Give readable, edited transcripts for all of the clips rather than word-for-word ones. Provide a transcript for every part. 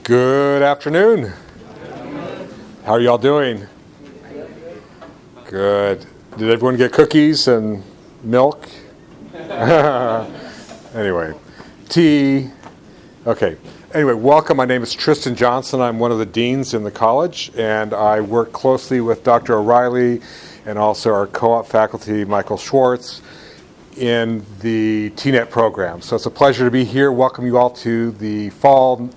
Good afternoon. How are y'all doing? Good. Did everyone get cookies and milk? Anyway, tea. Okay. Anyway, welcome. My name is Tristan Johnson. I'm one of the deans in the college, and I work closely with Dr. O'Reilly and also our co-op faculty, Michael Schwartz, in the TNET program. So it's a pleasure to be here. Welcome you all to the fall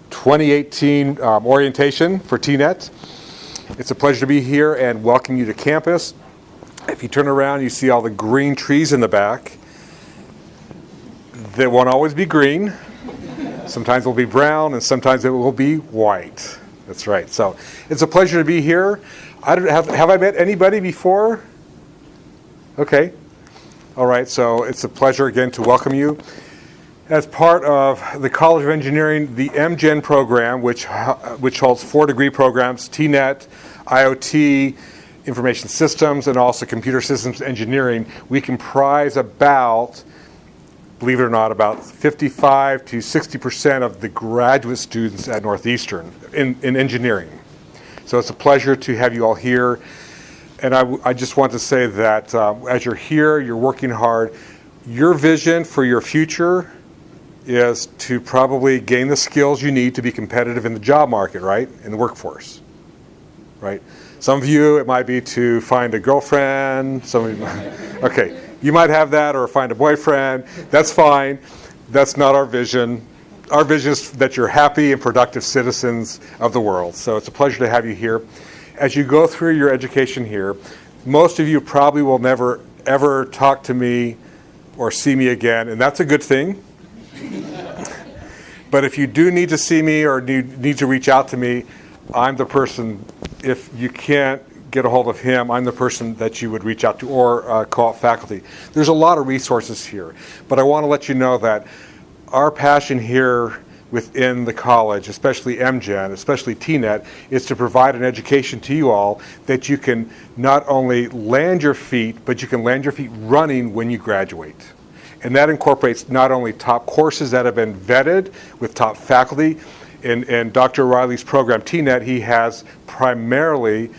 2018 orientation for TNET. It's a pleasure to be here and welcome you to campus. If you turn around, you see all the green trees in the back. They won't always be green. Sometimes it will be brown and sometimes it will be white. That's right. So it's a pleasure to be here. Have I met anybody before? Okay. All right. So it's a pleasure again to welcome you. As part of the College of Engineering, the MGen program, which holds 4 degree programs, TNET, IoT, Information Systems, and also Computer Systems Engineering, we comprise about, believe it or not, about 55 to 60% of the graduate students at Northeastern in engineering. So it's a pleasure to have you all here. And I just want to say that as you're here, you're working hard. Your vision for your future is to probably gain the skills you need to be competitive in the job market, right? In the workforce, right? Some of you, it might be to find a girlfriend. Some of you, okay, you might have that, or find a boyfriend. That's fine. That's not our vision. Our vision is that you're happy and productive citizens of the world. So it's a pleasure to have you here. As you go through your education here, most of you probably will never, ever talk to me or see me again, and that's a good thing. But if you do need to see me or need to reach out to me, I'm the person. If you can't get a hold of him, I'm the person that you would reach out to, or co-op faculty. There's a lot of resources here, but I want to let you know that our passion here within the college, especially MGen, especially TNET, is to provide an education to you all that you can not only land your feet, but you can land your feet running when you graduate. And that incorporates not only top courses that have been vetted with top faculty. In Dr. O'Reilly's program, TNET, he has primarily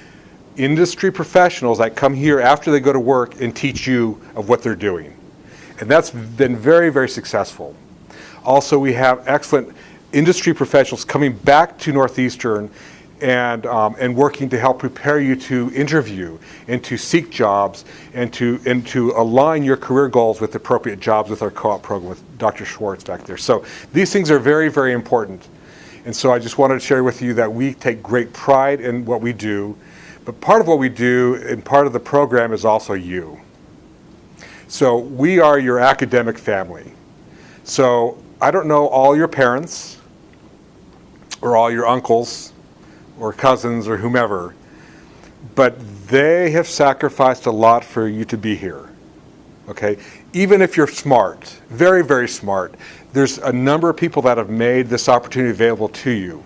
industry professionals that come here after they go to work and teach you of what they're doing. And that's been very, very successful. Also, we have excellent industry professionals coming back to Northeastern and working to help prepare you to interview and to seek jobs and to align your career goals with appropriate jobs with our co-op program with Dr. Schwartz back there. So these things are very, very important. And so I just wanted to share with you that we take great pride in what we do. But part of what we do and part of the program is also you. So we are your academic family. So I don't know all your parents or all your uncles or cousins or whomever, but they have sacrificed a lot for you to be here, okay? Even if you're smart, very, very smart, there's a number of people that have made this opportunity available to you.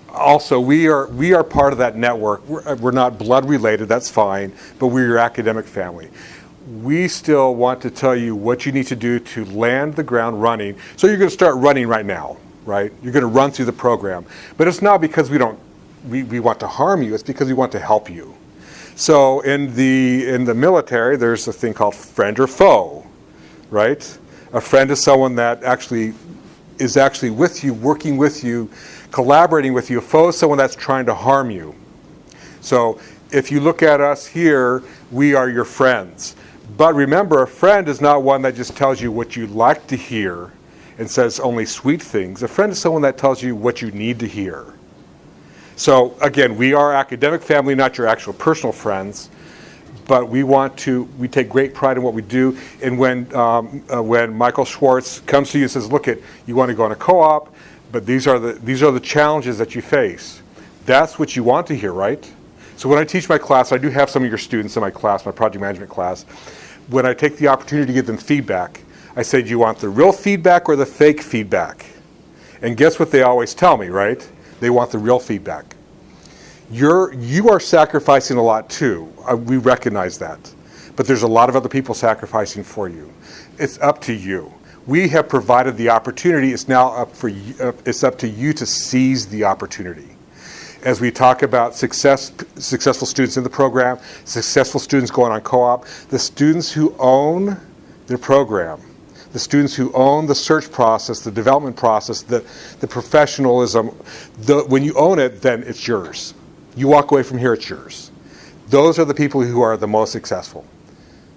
Also, we are part of that network. We're not blood related, that's fine, but we're your academic family. We still want to tell you what you need to do to land the ground running. So you're going to start running right now, right? You're going to run through the program. But it's not because we want to harm you, it's because we want to help you. So in the military, there's a thing called friend or foe, right? A friend is someone that is actually with you, working with you, collaborating with you. A foe is someone that's trying to harm you. So if you look at us here, we are your friends. But remember, a friend is not one that just tells you what you like to hear and says only sweet things. A friend is someone that tells you what you need to hear. So again, we are academic family, not your actual personal friends, but we take great pride in what we do. And when Michael Schwartz comes to you and says, look, you want to go on a co-op, but these are the challenges that you face. That's what you want to hear, right? So when I teach my class, I do have some of your students in my class, my project management class. When I take the opportunity to give them feedback, I say, do you want the real feedback or the fake feedback? And guess what they always tell me, right? They want the real feedback. You are sacrificing a lot too. We recognize that. But there's a lot of other people sacrificing for you. It's up to you. We have provided the opportunity. It's now it's up to you to seize the opportunity. As we talk about successful students in the program, successful students going on co-op, the students who own their program, the students who own the search process, the development process, the professionalism, when you own it, then it's yours. You walk away from here, it's yours. Those are the people who are the most successful.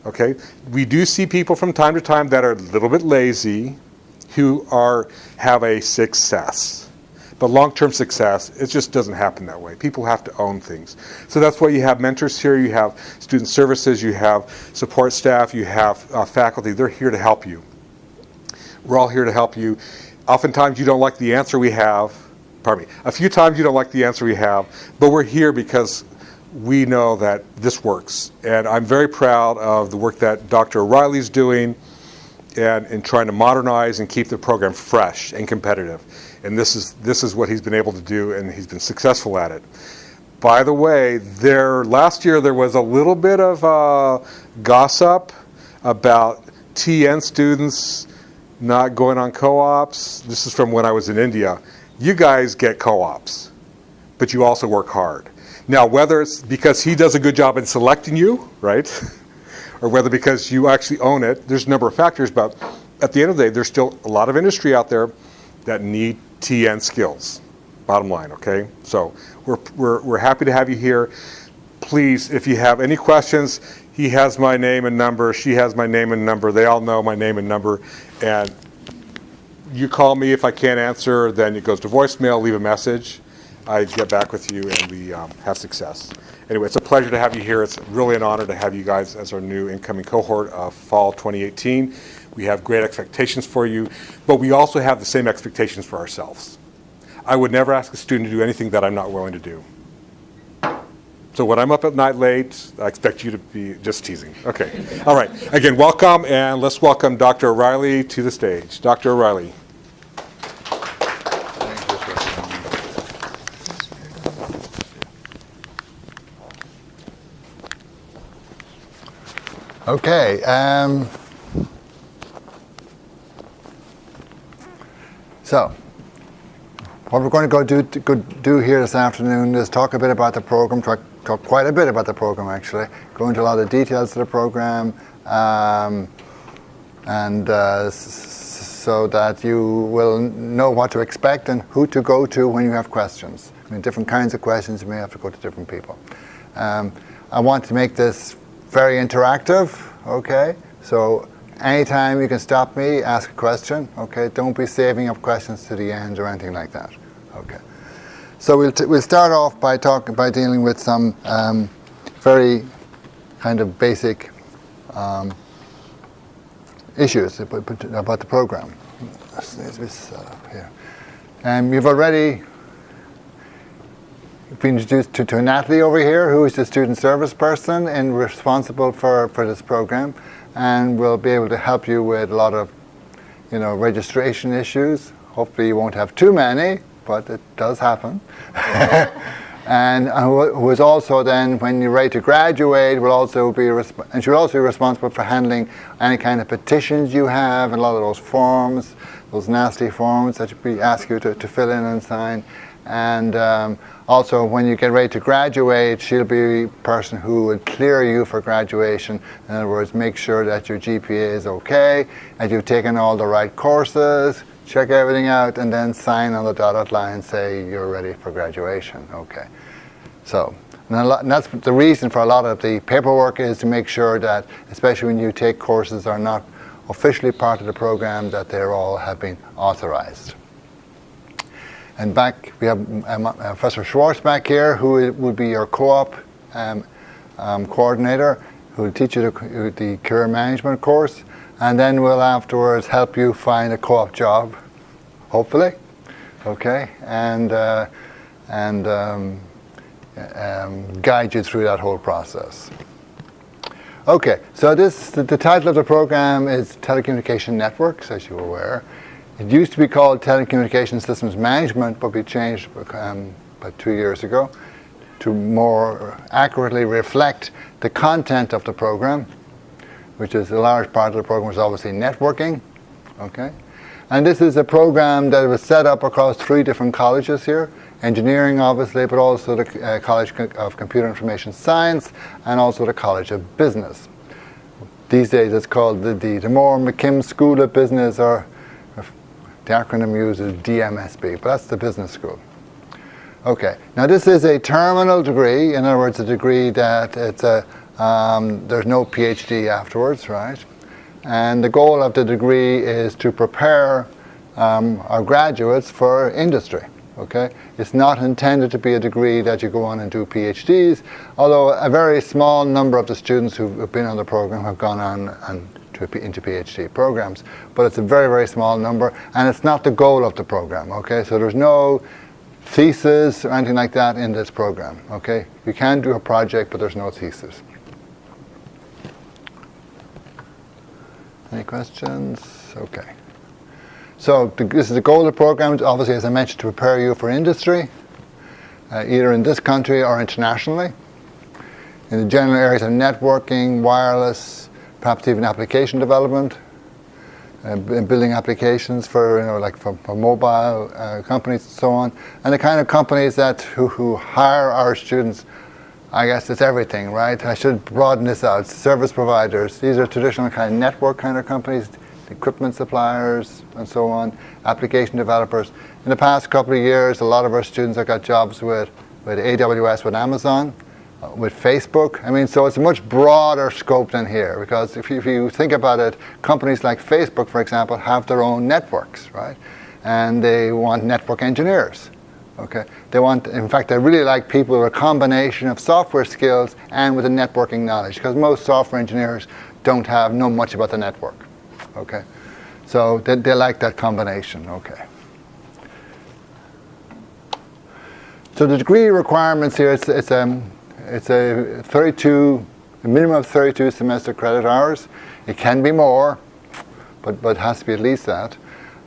Okay? We do see people from time to time that are a little bit lazy who have a success. But long-term success, it just doesn't happen that way. People have to own things. So that's why you have mentors here, you have student services, you have support staff, you have faculty. They're here to help you. We're all here to help you. Oftentimes you don't like the answer we have. A few times you don't like the answer we have, but we're here because we know that this works. And I'm very proud of the work that Dr. O'Reilly's doing and in trying to modernize and keep the program fresh and competitive. And this is what he's been able to do, and he's been successful at it. By the way, last year there was a little bit of gossip about TN students not going on co-ops. This is from when I was in India. You guys get co-ops, but you also work hard. Now, whether it's because he does a good job in selecting you, right? Or whether because you actually own it, there's a number of factors, but at the end of the day, there's still a lot of industry out there that need TN skills. Bottom line, okay? So we're happy to have you here. Please, if you have any questions, he has my name and number, she has my name and number, they all know my name and number, and you call me. If I can't answer, then it goes to voicemail, leave a message. I get back with you and we have success. Anyway, it's a pleasure to have you here. It's really an honor to have you guys as our new incoming cohort of fall 2018. We have great expectations for you, but we also have the same expectations for ourselves. I would never ask a student to do anything that I'm not willing to do. So when I'm up at night late, I expect you to be just teasing. Okay. All right. Again, welcome, and let's welcome Dr. O'Reilly to the stage. Dr. O'Reilly. Okay. So, what we're going to go do here this afternoon is talk a bit about the program, talk quite a bit about the program actually, go into a lot of details of the program, so that you will know what to expect and who to go to when you have questions. I mean, different kinds of questions, you may have to go to different people. I want to make this very interactive, okay? So anytime you can stop me, ask a question, okay? Don't be saving up questions to the end or anything like that, okay? So we'll start off by dealing with some very kind of basic issues about the program. Let's set up here. You've already been introduced to Natalie over here, who is the student service person and responsible for this program, and will be able to help you with a lot of, registration issues. Hopefully you won't have too many, but it does happen. And who is also then, when you're ready to graduate, will also be and she'll also be responsible for handling any kind of petitions you have, and a lot of those forms, those nasty forms that we ask you to fill in and sign. And also, when you get ready to graduate, she'll be the person who will clear you for graduation. In other words, make sure that your GPA is okay, that you've taken all the right courses, check everything out, and then sign on the dotted line, say you're ready for graduation. Okay. So, and that's the reason for a lot of the paperwork, is to make sure that, especially when you take courses that are not officially part of the program, that they all have been authorized. And back, we have Professor Schwartz back here, who will be your co-op coordinator, who will teach you the career management course, and then will afterwards help you find a co-op job, hopefully, okay, and guide you through that whole process. Okay, so the title of the program is Telecommunication Networks, as you're aware. It used to be called Telecommunication Systems Management, but we changed about 2 years ago to more accurately reflect the content of the program, which is a large part of the program is obviously networking, Okay? And this is a program that was set up across 3 different colleges here. Engineering, obviously, but also the College of Computer Information Science and also the College of Business. These days it's called the Moore McKim School of Business, or the acronym used is DMSB, but that's the business school. Okay, now this is a terminal degree, in other words, a degree that it's there's no PhD afterwards, right? And the goal of the degree is to prepare our graduates for industry. Okay, it's not intended to be a degree that you go on and do PhDs, although a very small number of the students who've been on the program have gone on into PhD programs, but it's a very, very small number, and it's not the goal of the program. Okay, so there's no thesis or anything like that in this program. Okay, you can do a project, but there's no thesis. Any questions? Okay. So this is the goal of the program, obviously, as I mentioned, to prepare you for industry, either in this country or internationally, in the general areas of networking, wireless, perhaps even application development, building applications for, like for mobile companies and so on, and the kind of companies that who hire our students. I guess it's everything, right? I should broaden this out. Service providers, these are traditional kind of network kind of companies, equipment suppliers and so on, application developers. In the past couple of years, a lot of our students have got jobs with AWS, with Amazon, with Facebook. I mean, so it's a much broader scope than here, because if you think about it, companies like Facebook, for example, have their own networks, right? And they want network engineers. Okay, in fact, they really like people with a combination of software skills and with the networking knowledge, because most software engineers don't know much about the network. Okay, so they like that combination. Okay. So the degree requirements here, it's a 32, a minimum of 32 semester credit hours. It can be more, but it has to be at least that.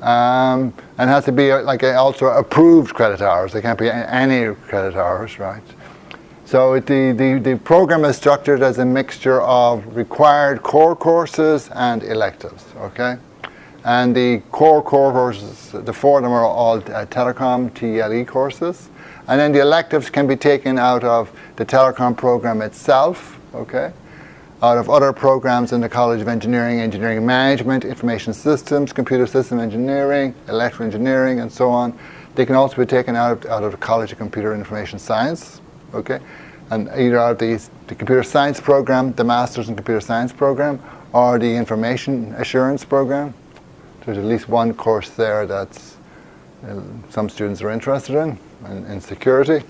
And it has to be also approved credit hours. They can't be any credit hours, right? So the program is structured as a mixture of required core courses and electives, okay? And the core courses, the 4 of them are all telecom, TLE courses. And then the electives can be taken out of the telecom program itself, okay? Out of other programs in the College of Engineering, Engineering Management, Information Systems, Computer System Engineering, Electrical Engineering, and so on. They can also be taken out of the College of Computer Information Science, okay? And either out of the Computer Science program, the Masters in Computer Science program, or the Information Assurance program. There's at least one course there that's some students are interested in security.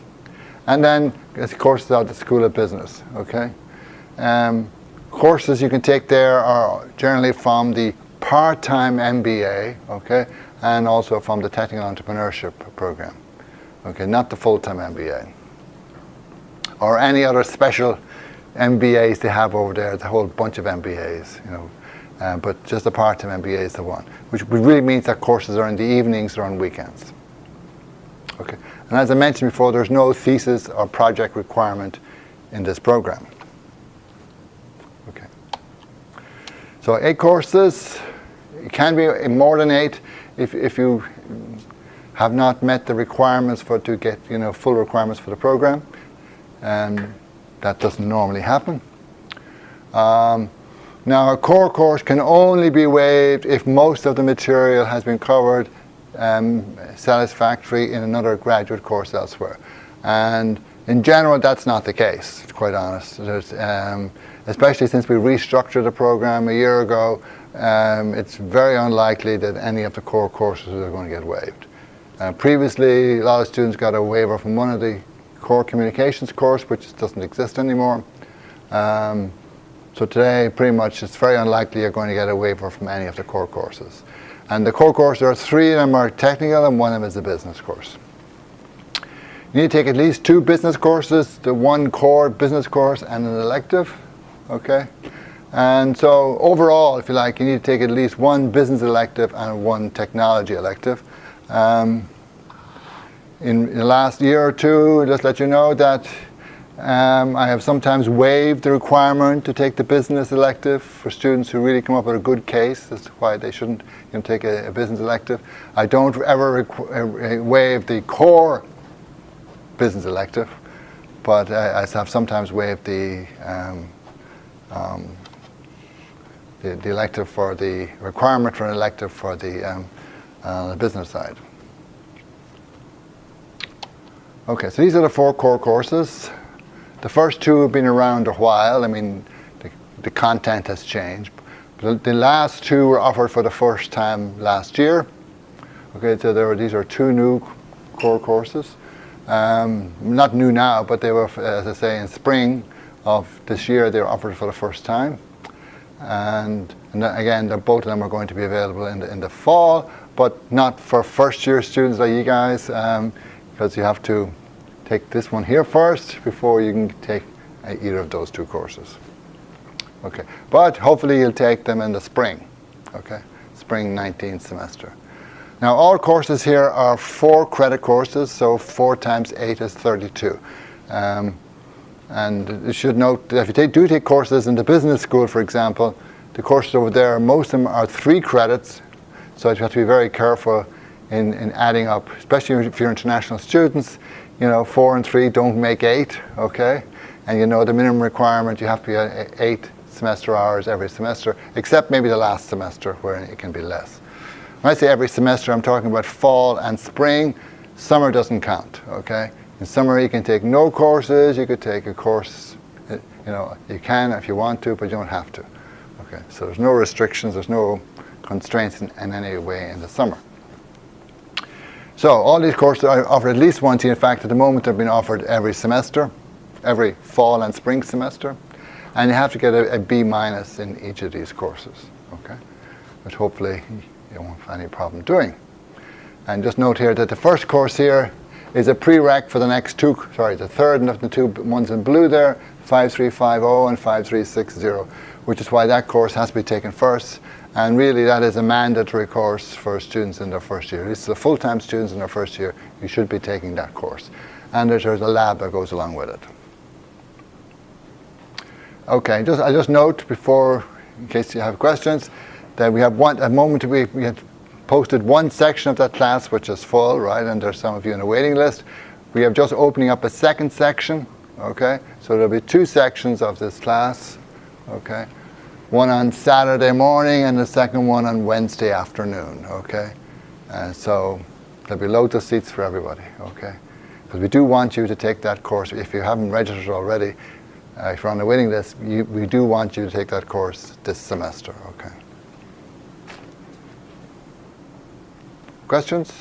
And then there's courses out of the School of Business, okay? Courses you can take there are generally from the part-time MBA, okay, and also from the Technical Entrepreneurship program, okay, not the full-time MBA, or any other special MBAs they have over there. The whole bunch of MBAs, you know, but just the part-time MBA is the one, which really means that courses are in the evenings or on weekends, okay. And as I mentioned before, there's no thesis or project requirement in this program. So 8 courses. It can be more than 8 if you have not met the requirements to get full requirements for the program, and that doesn't normally happen. Now a core course can only be waived if most of the material has been covered satisfactory in another graduate course elsewhere, and in general that's not the case, to be quite honest. Especially since we restructured the program a year ago, it's very unlikely that any of the core courses are going to get waived. Previously, a lot of students got a waiver from one of the core communications course, which doesn't exist anymore. So today, pretty much, it's very unlikely you're going to get a waiver from any of the core courses. And the core courses, there are 3 of them are technical, and 1 of them is a business course. You need to take at least 2 business courses, the 1 core business course and an elective. Okay, and so overall, if you like, you need to take at least 1 business elective and 1 technology elective. In the last year or two, just let you know that I have sometimes waived the requirement to take the business elective for students who really come up with a good case as to why they shouldn't take a business elective. I don't ever waive the core business elective, but I have sometimes waived the elective for the requirement for an elective for the business side. Okay, so these are the 4 core courses. The first 2 have been around a while. I mean, the content has changed. But the last 2 were offered for the first time last year. Okay, so these are 2 new core courses. Not new now, but they were, as I say, in spring of this year, they were offered for the first time. And again, both of them are going to be available in the fall, but not for first-year students like you guys, because you have to take this one here first before you can take either of those 2 courses. Okay, but hopefully you'll take them in the spring. Okay, spring 19th semester. Now all courses here are 4 credit courses, so 4 times 8 is 32. And you should note that if you do take courses in the business school, for example, the courses over there, most of them are 3 credits, so you have to be very careful in adding up, especially if you're international students. 4 and 3 don't make 8, okay? And the minimum requirement, you have to be at 8 semester hours every semester, except maybe the last semester where it can be less. When I say every semester, I'm talking about fall and spring. Summer doesn't count, okay? In summer, you can take no courses. You could take a course, you can if you want to, but you don't have to. Okay, so there's no restrictions, there's no constraints in any way in the summer. So all these courses are offered at least once. In fact, at the moment, they're being offered every semester, every fall and spring semester. And you have to get a B- in each of these courses, okay? Which hopefully you won't have any problem doing. And just note here that the first course here is a prereq for the next 2, the third of the 2 ones in blue there, 5350 and 5360, which is why that course has to be taken first. And really that is a mandatory course for students in their first year. At least the full-time students in their first year, you should be taking that course. And there's a lab that goes along with it. Okay, I just note before, in case you have questions, that we have at the moment we had posted 1 section of that class which is full, right? And there's some of you in a waiting list. We have just opening up a second section, okay? So there'll be 2 sections of this class, okay? One on Saturday morning and the second one on Wednesday afternoon, okay? And so there'll be loads of seats for everybody, okay? Because we do want you to take that course. If you haven't registered already, if you're on the waiting list, we do want you to take that course this semester, okay? Questions?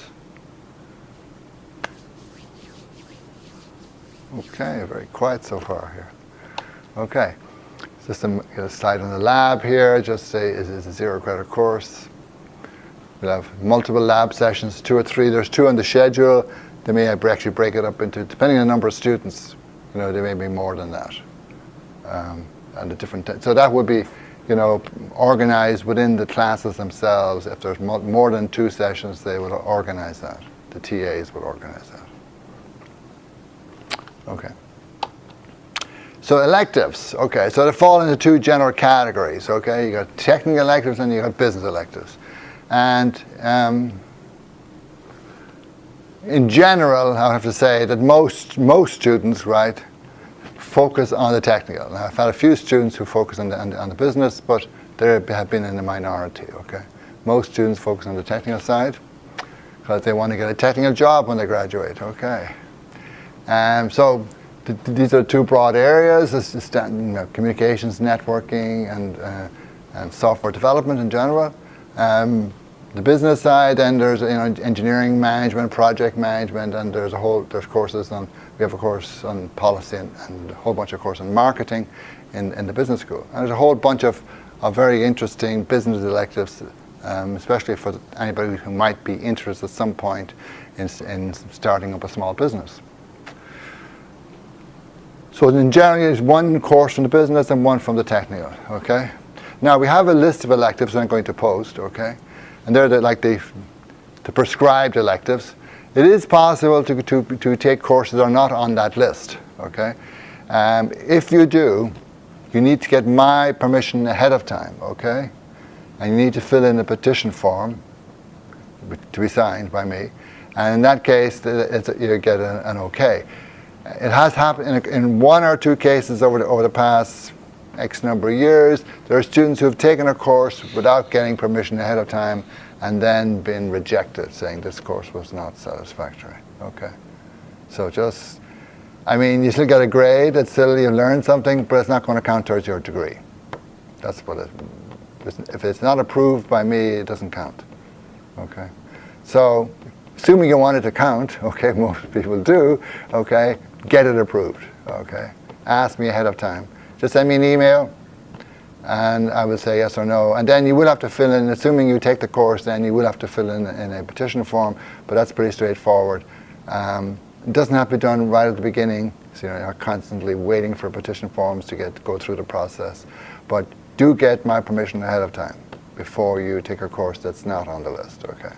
Okay, very quiet so far here. Okay, just a slide on the lab here. Just say is a 0 credit course. We'll have multiple lab sessions, 2 or 3. There's 2 on the schedule. They may actually break it up into, depending on the number of students, there may be more than that. And the different, so that would be, organized within the classes themselves. If there's more than 2 sessions, they will organize that. The TAs will organize that. Okay. So electives. Okay, so they fall into 2 general categories. Okay, you got technical electives and you got business electives. And in general, I have to say that most students, right, focus on the technical. Now, I've had a few students who focus on the business, but they have been in the minority, okay? Most students focus on the technical side because they want to get a technical job when they graduate, okay? So these are 2 broad areas, communications, networking, and software development in general. The business side, then there's engineering management, project management, and there's courses on. We have a course on policy and a whole bunch of courses on marketing in the business school. And there's a whole bunch of very interesting business electives, especially for anybody who might be interested at some point in starting up a small business. So in general, there's 1 course from the business and 1 from the technical. Okay. Now we have a list of electives I'm going to post. Okay. And they're the prescribed electives. It is possible to take courses that are not on that list, okay? If you do, you need to get my permission ahead of time, okay? And you need to fill in a petition form to be signed by me. And in that case, you get an okay. It has happened in one or two cases over the past X number of years. There are students who have taken a course without getting permission ahead of time and then been rejected, saying this course was not satisfactory. Okay. So you still get a grade, you learned something, but it's not going to count towards your degree. That's what it is. If it's not approved by me, it doesn't count. Okay. So, assuming you want it to count, okay, most people do, okay, get it approved, okay. Ask me ahead of time. Just send me an email, and I will say yes or no. And then you will have to fill in, assuming you take the course, then you will have to fill in a petition form, but that's pretty straightforward. It doesn't have to be done right at the beginning, so you're not constantly waiting for petition forms to go through the process. But do get my permission ahead of time before you take a course that's not on the list, okay?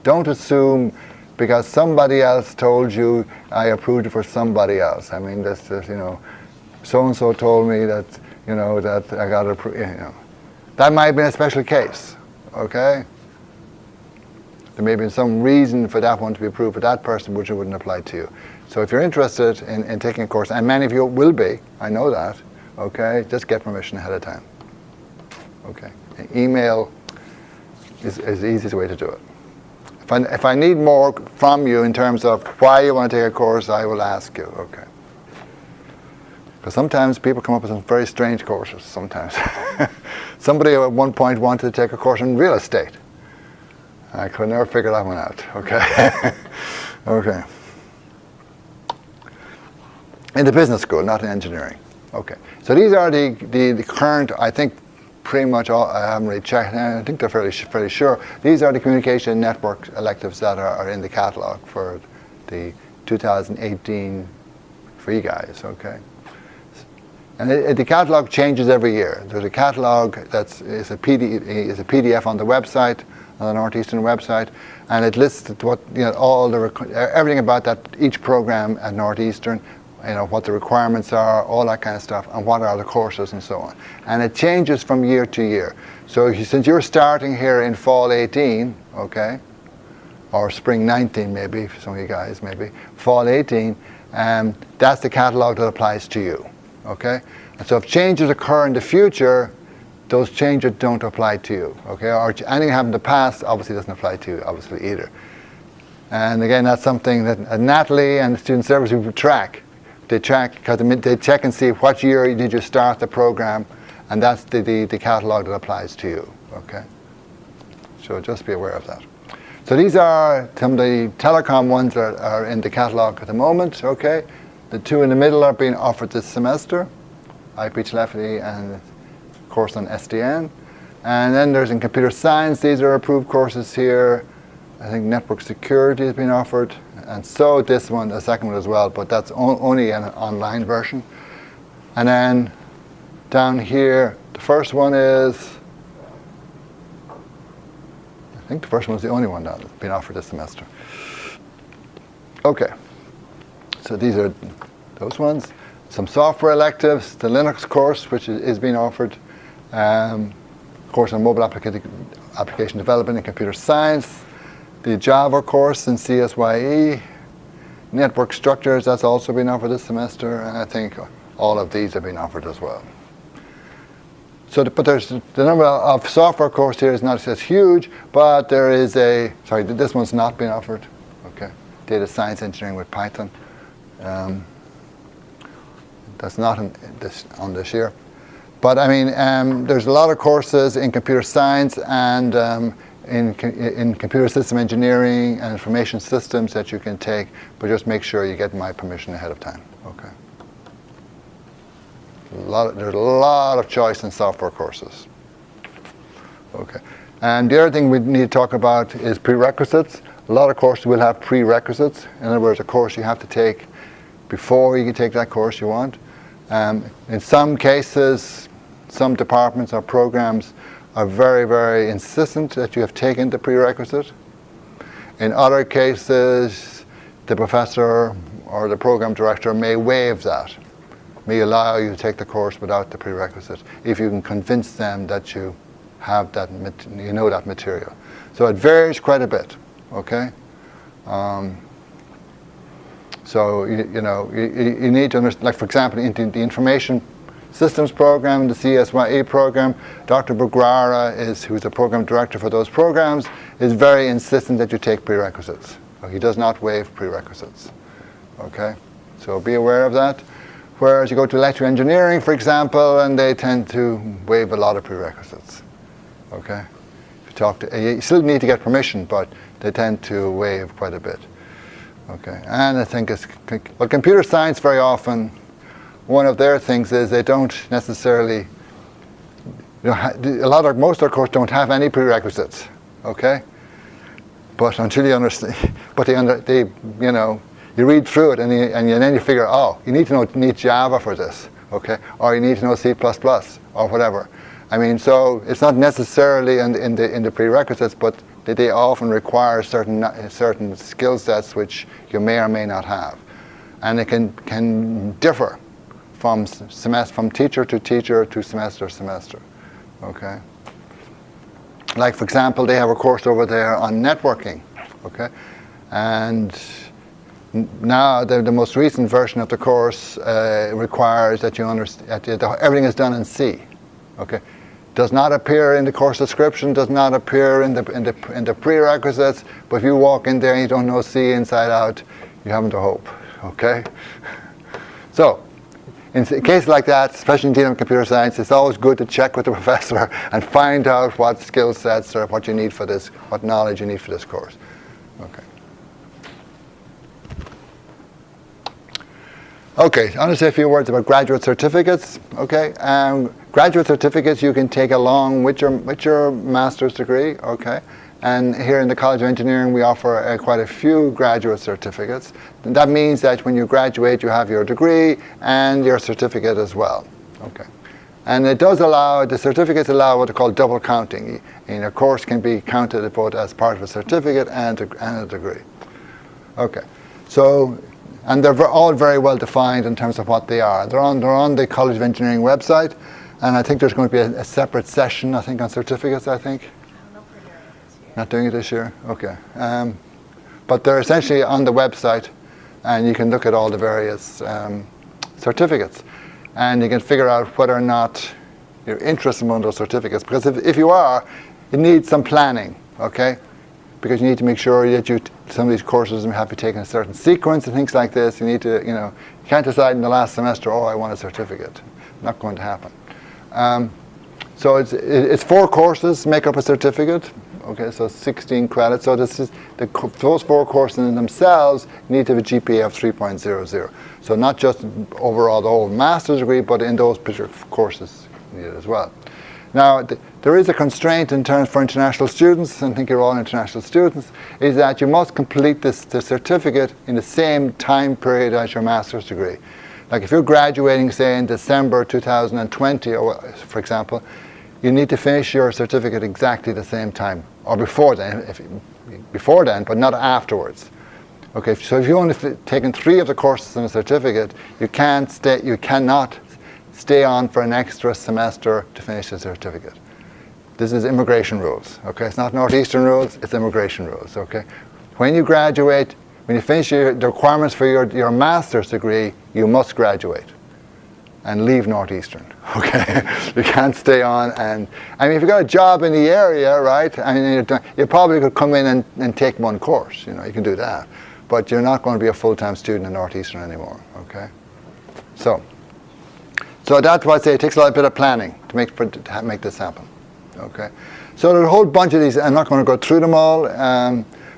Don't assume because somebody else told you I approved it for somebody else. I mean, this is, so-and-so told me that, that I got approved, That might have been a special case, okay? There may have been some reason for that one to be approved for that person, which it wouldn't apply to you. So if you're interested in taking a course, and many of you will be, I know that, okay, just get permission ahead of time. Okay, email is the easiest way to do it. If I need more from you in terms of why you want to take a course, I will ask you, okay. Because sometimes people come up with some very strange courses, sometimes. Somebody at one point wanted to take a course in real estate. I could never figure that one out, okay. Okay. In the business school, not in engineering. Okay. So these are the current, I think, pretty much all, I haven't really checked, I think they're fairly sure. These are the communication network electives that are in the catalogue for the 2018 for you guys, okay? And the catalogue changes every year. There's a catalogue is a PDF on the website, on the Northeastern website, and it lists what everything about that each program at Northeastern, what the requirements are, all that kind of stuff, and what are the courses and so on. And it changes from year to year. So since you're starting here in fall 18, okay, or spring 19 maybe, for some of you guys maybe, fall 18, that's the catalogue that applies to you, okay? And so if changes occur in the future, those changes don't apply to you, okay? Or anything happened in the past obviously doesn't apply to you, obviously, either. And again, that's something that Natalie and the Student Service Group track. They track, because they check and see what year did you start the program, and that's the catalogue that applies to you, okay? So just be aware of that. So these are some of the telecom ones that are in the catalogue at the moment, okay? The two in the middle are being offered this semester, IP telephony and course on SDN. And then there's in computer science, these are approved courses here. I think network security has been offered. And so this one, the second one as well, but that's only an online version. And then down here, the first one is, I think the first one is the only one that's been offered this semester. Okay, so these are those ones. Some software electives, the Linux course, which is being offered, course on mobile application development and computer science, the Java course in CSYE, network structures, that's also been offered this semester, and I think all of these have been offered as well. So, but there's the number of software courses here is not as huge, but there is this one's not been offered. Okay, data science engineering with Python. That's not on this year. But I mean, there's a lot of courses in computer science and in computer system engineering and information systems that you can take, but just make sure you get my permission ahead of time. Okay. There's a lot of choice in software courses. Okay. And the other thing we need to talk about is prerequisites. A lot of courses will have prerequisites. In other words, a course you have to take before you can take that course you want. In some cases, some departments or programs are very, very insistent that you have taken the prerequisite. In other cases, the professor or the program director may waive that. may allow you to take the course without the prerequisite if you can convince them that you have that, you know that material. So it varies quite a bit, okay? So you need to understand, like for example, in the information systems program, the CSYE program, Dr. Bugrara, who's the program director for those programs, is very insistent that you take prerequisites. He does not waive prerequisites, okay? So be aware of that. Whereas you go to electrical engineering, for example, and they tend to waive a lot of prerequisites, okay? You still need to get permission, but they tend to waive quite a bit, okay? And I think computer science very often, one of their things is they don't necessarily, most of their courses don't have any prerequisites, okay? But until you understand, you read through it and then you figure, oh, you need to know Java for this, okay? Or you need to know C++ or whatever. I mean, so it's not necessarily in the prerequisites, but they often require certain skill sets which you may or may not have, and it can differ from teacher to teacher to semester to semester, okay? Like for example, they have a course over there on networking, okay? And now the most recent version of the course requires that you understand that everything is done in C, okay? Does not appear in the course description, does not appear in the prerequisites, but if you walk in there and you don't know C inside out, you haven't a hope, okay? So, in a case like that, especially in dealing with computer science, it's always good to check with the professor and find out what skill sets or what you need for this, what knowledge you need for this course, okay? Okay, I want to say a few words about graduate certificates. Okay, graduate certificates you can take along with your master's degree. Okay, and here in the College of Engineering we offer quite a few graduate certificates. And that means that when you graduate you have your degree and your certificate as well. Okay, and it does allow, the certificates allow what they call double counting. And a course can be counted both as part of a certificate and a degree. Okay, so. And they're all very well defined in terms of what they are. They're on the College of Engineering website, and I think there's going to be a separate session, I think, on certificates, I think. Not doing it this year? Okay. But they're essentially on the website, and you can look at all the various certificates. And you can figure out whether or not you're interested in one of those certificates. Because if you are, it needs some planning, okay? Because you need to make sure that some of these courses have to be taken in a certain sequence and things like this. You need to, you can't decide in the last semester, oh, I want a certificate. Not going to happen. So it's 4 courses make up a certificate. Okay, so 16 credits. So those 4 courses in themselves need to have a GPA of 3.00. So not just overall the whole master's degree, but in those particular courses needed as well. Now, there is a constraint in terms for international students, and I think you're all international students, is that you must complete the certificate in the same time period as your master's degree. Like if you're graduating, say, in December 2020, or for example, you need to finish your certificate exactly the same time, or before then, but not afterwards. Okay, so if you've only taken 3 of the courses in a certificate, you cannot stay on for an extra semester to finish the certificate. This is immigration rules, okay? It's not Northeastern rules, it's immigration rules, okay? When you graduate, when you finish the requirements for your master's degree, you must graduate and leave Northeastern, okay? You can't stay on and, I mean, if you've got a job in the area, right? I mean, you probably could come in and take 1 course, you can do that. But you're not going to be a full-time student in Northeastern anymore, okay? So that's why I say it takes a little bit of planning to make this happen. Okay, so there's a whole bunch of these. I'm not going to go through them all,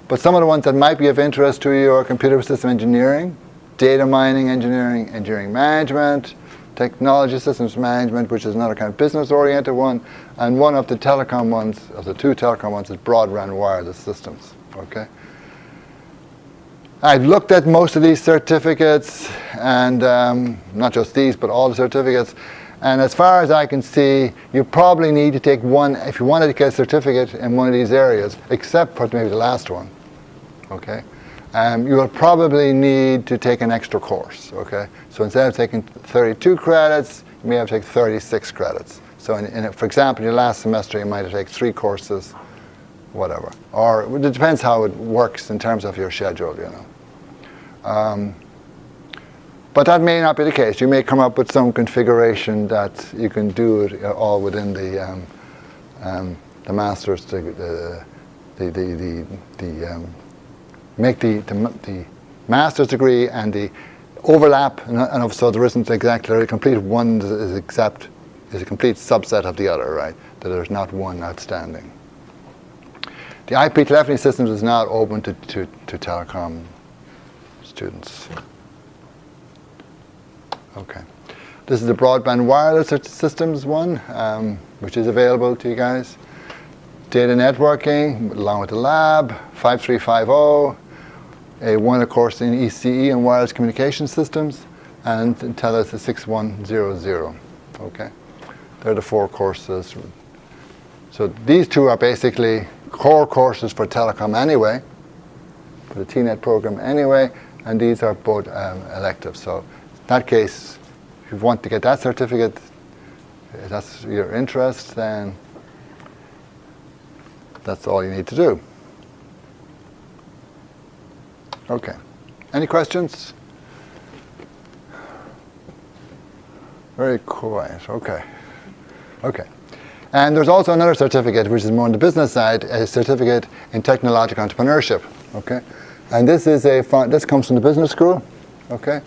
but some of the ones that might be of interest to you are computer system engineering, data mining engineering, engineering management, technology systems management, which is another kind of business-oriented one, and one of the telecom ones, of the 2 telecom ones, is broadband wireless systems. Okay. I've looked at most of these certificates, and not just these, but all the certificates. And as far as I can see, you probably need to take one, if you wanted to get a certificate in one of these areas, except for maybe the last one. Okay? you will probably need to take an extra course, okay? So instead of taking 32 credits, you may have to take 36 credits. So for example, your last semester, you might have to take 3 courses, whatever. Or it depends how it works in terms of your schedule, you know. But that may not be the case. You may come up with some configuration that you can do it all within the master's, make the master's degree and the overlap, and so there isn't exactly a complete one is a complete subset of the other, right? That there's not one outstanding. The IP telephony systems is not open to telecom students. Okay. This is the broadband wireless systems one, which is available to you guys. Data networking, along with the lab, 5350, one of course in ECE and wireless communication systems, and TELUS is 6100. Okay, they're the 4 courses. So these 2 are basically core courses for telecom anyway, for the TNET program anyway, and these are both electives. So in that case, if you want to get that certificate, if that's your interest, then that's all you need to do. Okay. Any questions? Very quiet. Okay. Okay. And there's also another certificate, which is more on the business side, a certificate in technological entrepreneurship. Okay. And this comes from the business school. Okay.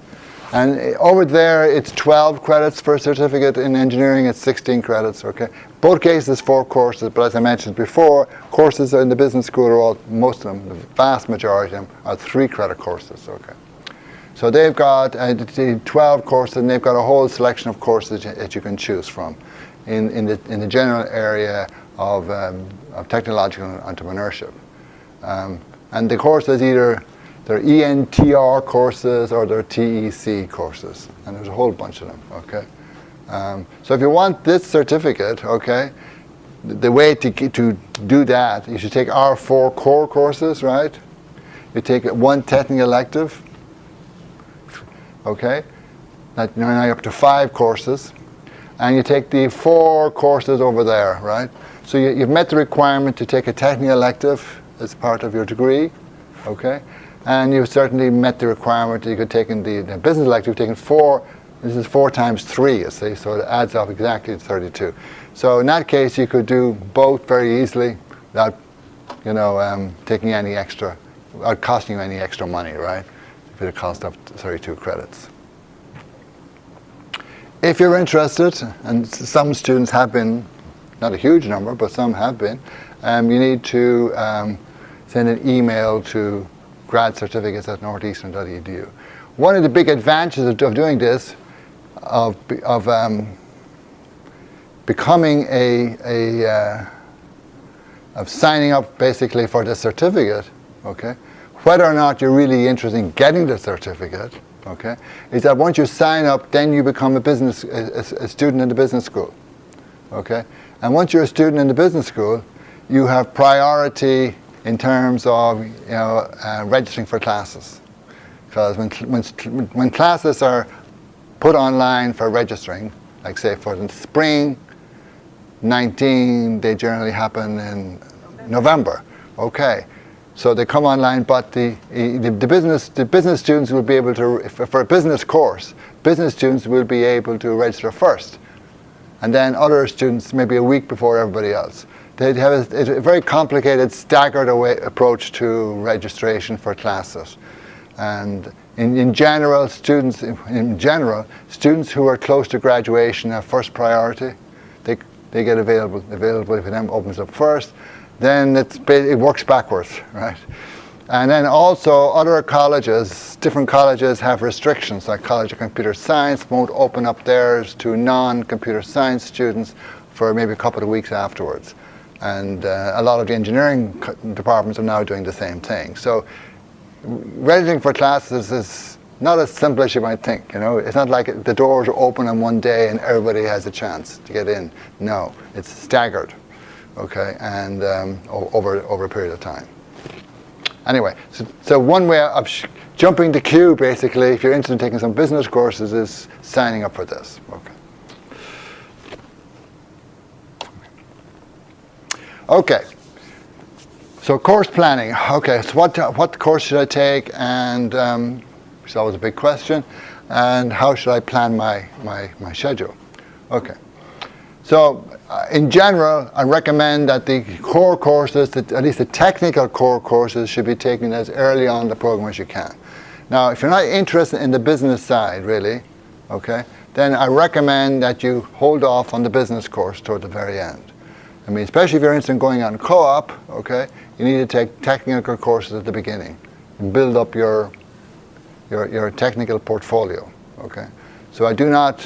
And over there, it's 12 credits for a certificate. In engineering, it's 16 credits, okay? Both cases, 4 courses, but as I mentioned before, courses in the business school are all, most of them, the vast majority of them, are 3 credit courses, okay? So they've got 12 courses, and they've got a whole selection of courses that you can choose from in the general area of technological entrepreneurship. And the courses either they're ENTR courses or they're TEC courses, and there's a whole bunch of them, okay? So if you want this certificate, okay, the way to do that, you should take our 4 core courses, right? You take 1 technical elective, okay? Now you're up to 5 courses, and you take the 4 courses over there, right? So you've met the requirement to take a technical elective as part of your degree, okay? And you've certainly met the requirement that you could take in the business elective, you've taken 4, this is 4 times 3, you see, so it adds up exactly to 32. So in that case, you could do both very easily without, you know, taking any extra, without costing you any extra money, right? For the cost of 32 credits. If you're interested, and some students have been, not a huge number, but some have been, you need to send an email to gradcertificates@northeastern.edu. One of the big advantages of doing this, of becoming of signing up basically for the certificate, okay, whether or not you're really interested in getting the certificate, okay, is that once you sign up, then you become a student in the business school, okay, and once you're a student in the business school, you have priority in terms of registering for classes, because when classes are put online for registering, like say for the spring 19, they generally happen in November. Okay, so they come online, but the business students will be able to, for a business course, business students will be able to register first, and then other students maybe a week before everybody else. They have a very complicated, staggered approach to registration for classes. And in general, students who are close to graduation have first priority. They get available if them opens up first. Then it works backwards, right? And then also other colleges, different colleges have restrictions, like College of Computer Science won't open up theirs to non-computer science students for maybe a couple of weeks afterwards. And a lot of the engineering departments are now doing the same thing. So registering for classes is not as simple as you might think. You know, it's not like the doors are open on one day and everybody has a chance to get in. No, it's staggered, okay, and over a period of time. Anyway, so one way of jumping the queue, basically, if you're interested in taking some business courses, is signing up for this. Okay. Okay. So course planning. Okay, so what course should I take? And it's always a big question. And how should I plan my schedule? Okay. So in general, I recommend that the core courses, at least the technical core courses, should be taken as early on in the program as you can. Now, if you're not interested in the business side, really, okay, then I recommend that you hold off on the business course toward the very end. I mean, especially if you're interested in going on co-op, okay, you need to take technical courses at the beginning and build up your technical portfolio, okay. So I do not.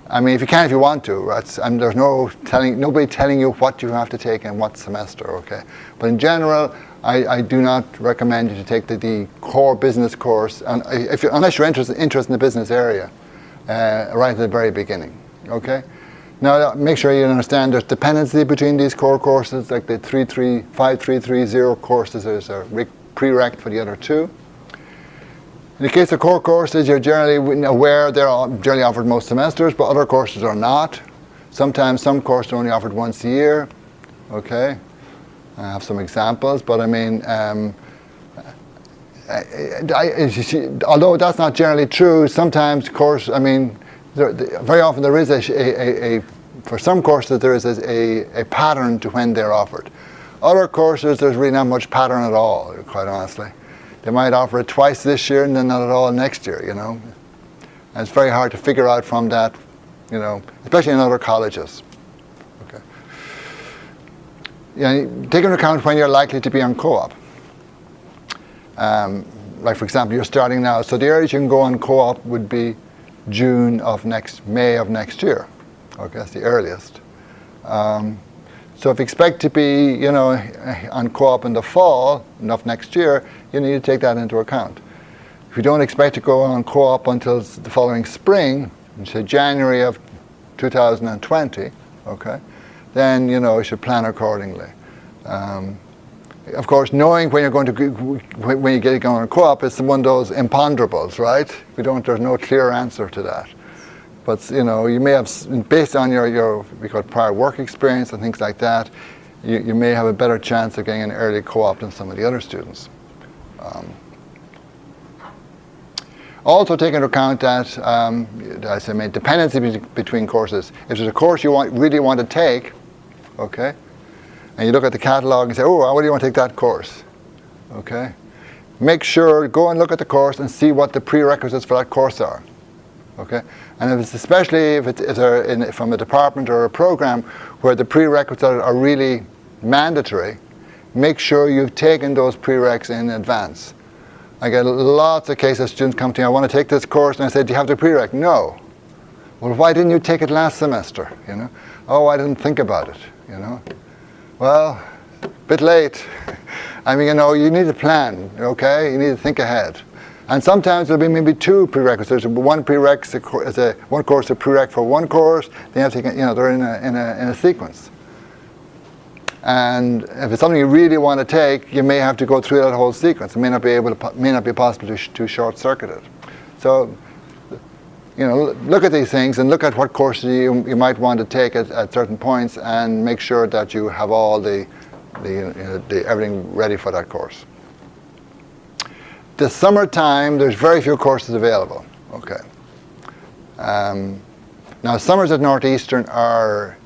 I mean, if you can, if you want to, right? And there's nobody telling you what you have to take in what semester, okay? But in general, I do not recommend you to take the core business course, unless you're interested in the business area, right at the very beginning, okay? Now, make sure you understand there's dependency between these core courses, like the 5330 courses, there's a prereq for the other two. In the case of core courses, you're generally aware they're generally offered most semesters, but other courses are not. Sometimes some courses are only offered once a year. Okay, I have some examples, but I mean, although that's not generally true, sometimes very often there is for some courses there is a pattern to when they're offered. Other courses, there's really not much pattern at all, quite honestly. They might offer it twice this year and then not at all next year, you know. And it's very hard to figure out from that, you know, especially in other colleges. Okay. Yeah, take into account when you're likely to be on co-op. Like for example, you're starting now, so the earliest you can go on co-op would be May of next year. Okay, that's the earliest. So if you expect to be, you know, on co-op in the fall of next year, you need to take that into account. If you don't expect to go on co-op until the following spring, say January of 2020, okay, then, you know, you should plan accordingly. Of course, knowing when you're going to when you get going on co-op is one of those imponderables, right? There's no clear answer to that. But you know, you may have, based on your prior work experience and things like that, you may have a better chance of getting an early co-op than some of the other students. Also take into account that, as I made dependency between courses. If there's a course you really want to take, okay, and you look at the catalog and say, oh, why do you want to take that course? Okay, make sure, go and look at the course and see what the prerequisites for that course are. Okay, and especially if they're from a department or a program where the prerequisites are really mandatory, make sure you've taken those prereqs in advance. I get lots of cases of students come to me, I want to take this course, and I said, do you have the prereq? No. Well, why didn't you take it last semester? You know? Oh, I didn't think about it. You know? Well, a bit late. I mean, you know, you need to plan, okay? You need to think ahead. And sometimes there'll be maybe two prerequisites. One prereq is one course, a prereq for one course. They have to, you know, they're in a sequence. And if it's something you really want to take, you may have to go through that whole sequence. It may not be possible to short-circuit it. So, you know, look at these things and look at what courses you might want to take at certain points, and make sure that you have all the everything ready for that course. The summertime, there's very few courses available. Okay. Now, summers at Northeastern are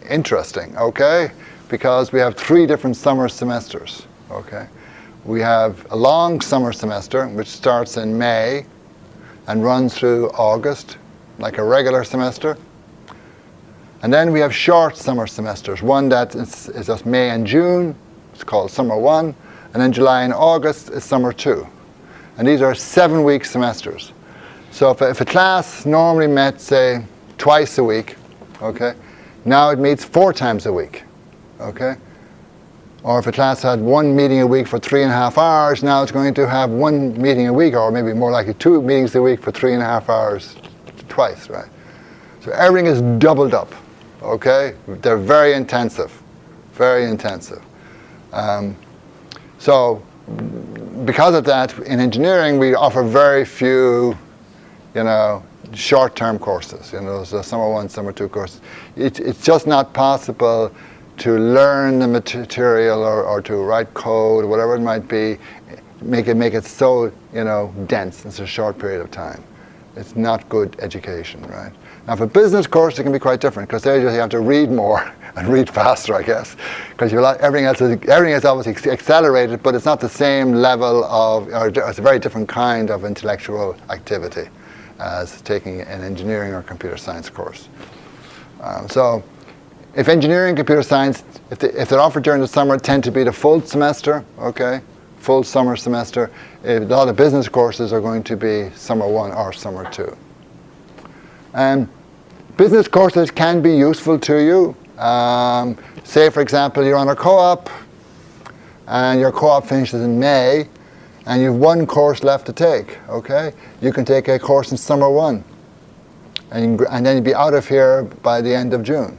interesting. Okay. Because we have 3 different summer semesters, okay? We have a long summer semester, which starts in May and runs through August, like a regular semester. And then we have short summer semesters, one that is just May and June, it's called Summer 1, and then July and August is Summer 2. And these are 7-week semesters. So if a class normally met, say, twice a week, okay, now it meets 4 times a week. Okay, or if a class had 1 meeting a week for 3.5 hours, now it's going to have 1 meeting a week, or maybe more likely 2 meetings a week for 3.5 hours twice, right? So everything is doubled up. Okay, they're very intensive, very intensive. So because of that, in engineering, we offer very few, short-term courses. So summer 1, summer 2 courses. It's just not possible to learn the material or to write code, or whatever it might be, make it so dense in such a short period of time. It's not good education, right? Now, for business course, it can be quite different because there you have to read more and read faster, I guess, because everything else is obviously accelerated, but it's not the same level or it's a very different kind of intellectual activity as taking an engineering or computer science course. So, if engineering and computer science, if they're offered during the summer, tend to be the full semester, okay? Full summer semester. A lot of business courses are going to be summer 1 or summer 2. Business courses can be useful to you. Say, for example, you're on a co-op, and your co-op finishes in May, and you have one course left to take, okay? You can take a course in summer 1, and then you'll be out of here by the end of June.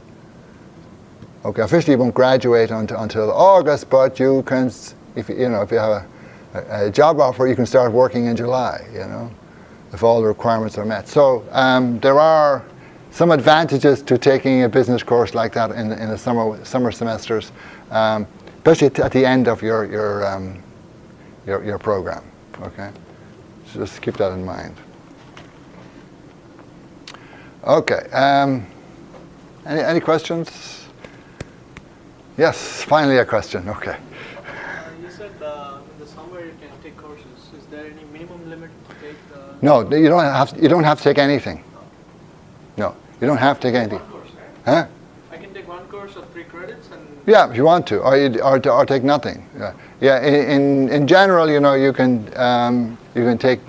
Okay, officially you won't graduate until August, but you can, if you have a job offer, you can start working in July, if all the requirements are met. So there are some advantages to taking a business course like that in the summer semesters, especially at the end of your program. Okay, so just keep that in mind. Okay, any questions? Yes, finally a question. Okay. You said in the summer you can take courses. Is there any minimum limit to take? No, you don't have to take anything. No, you don't have to take anything. One course, right? Huh? I can take one course of 3 credits and. Yeah, if you want to, or take nothing. Yeah. In general, you can take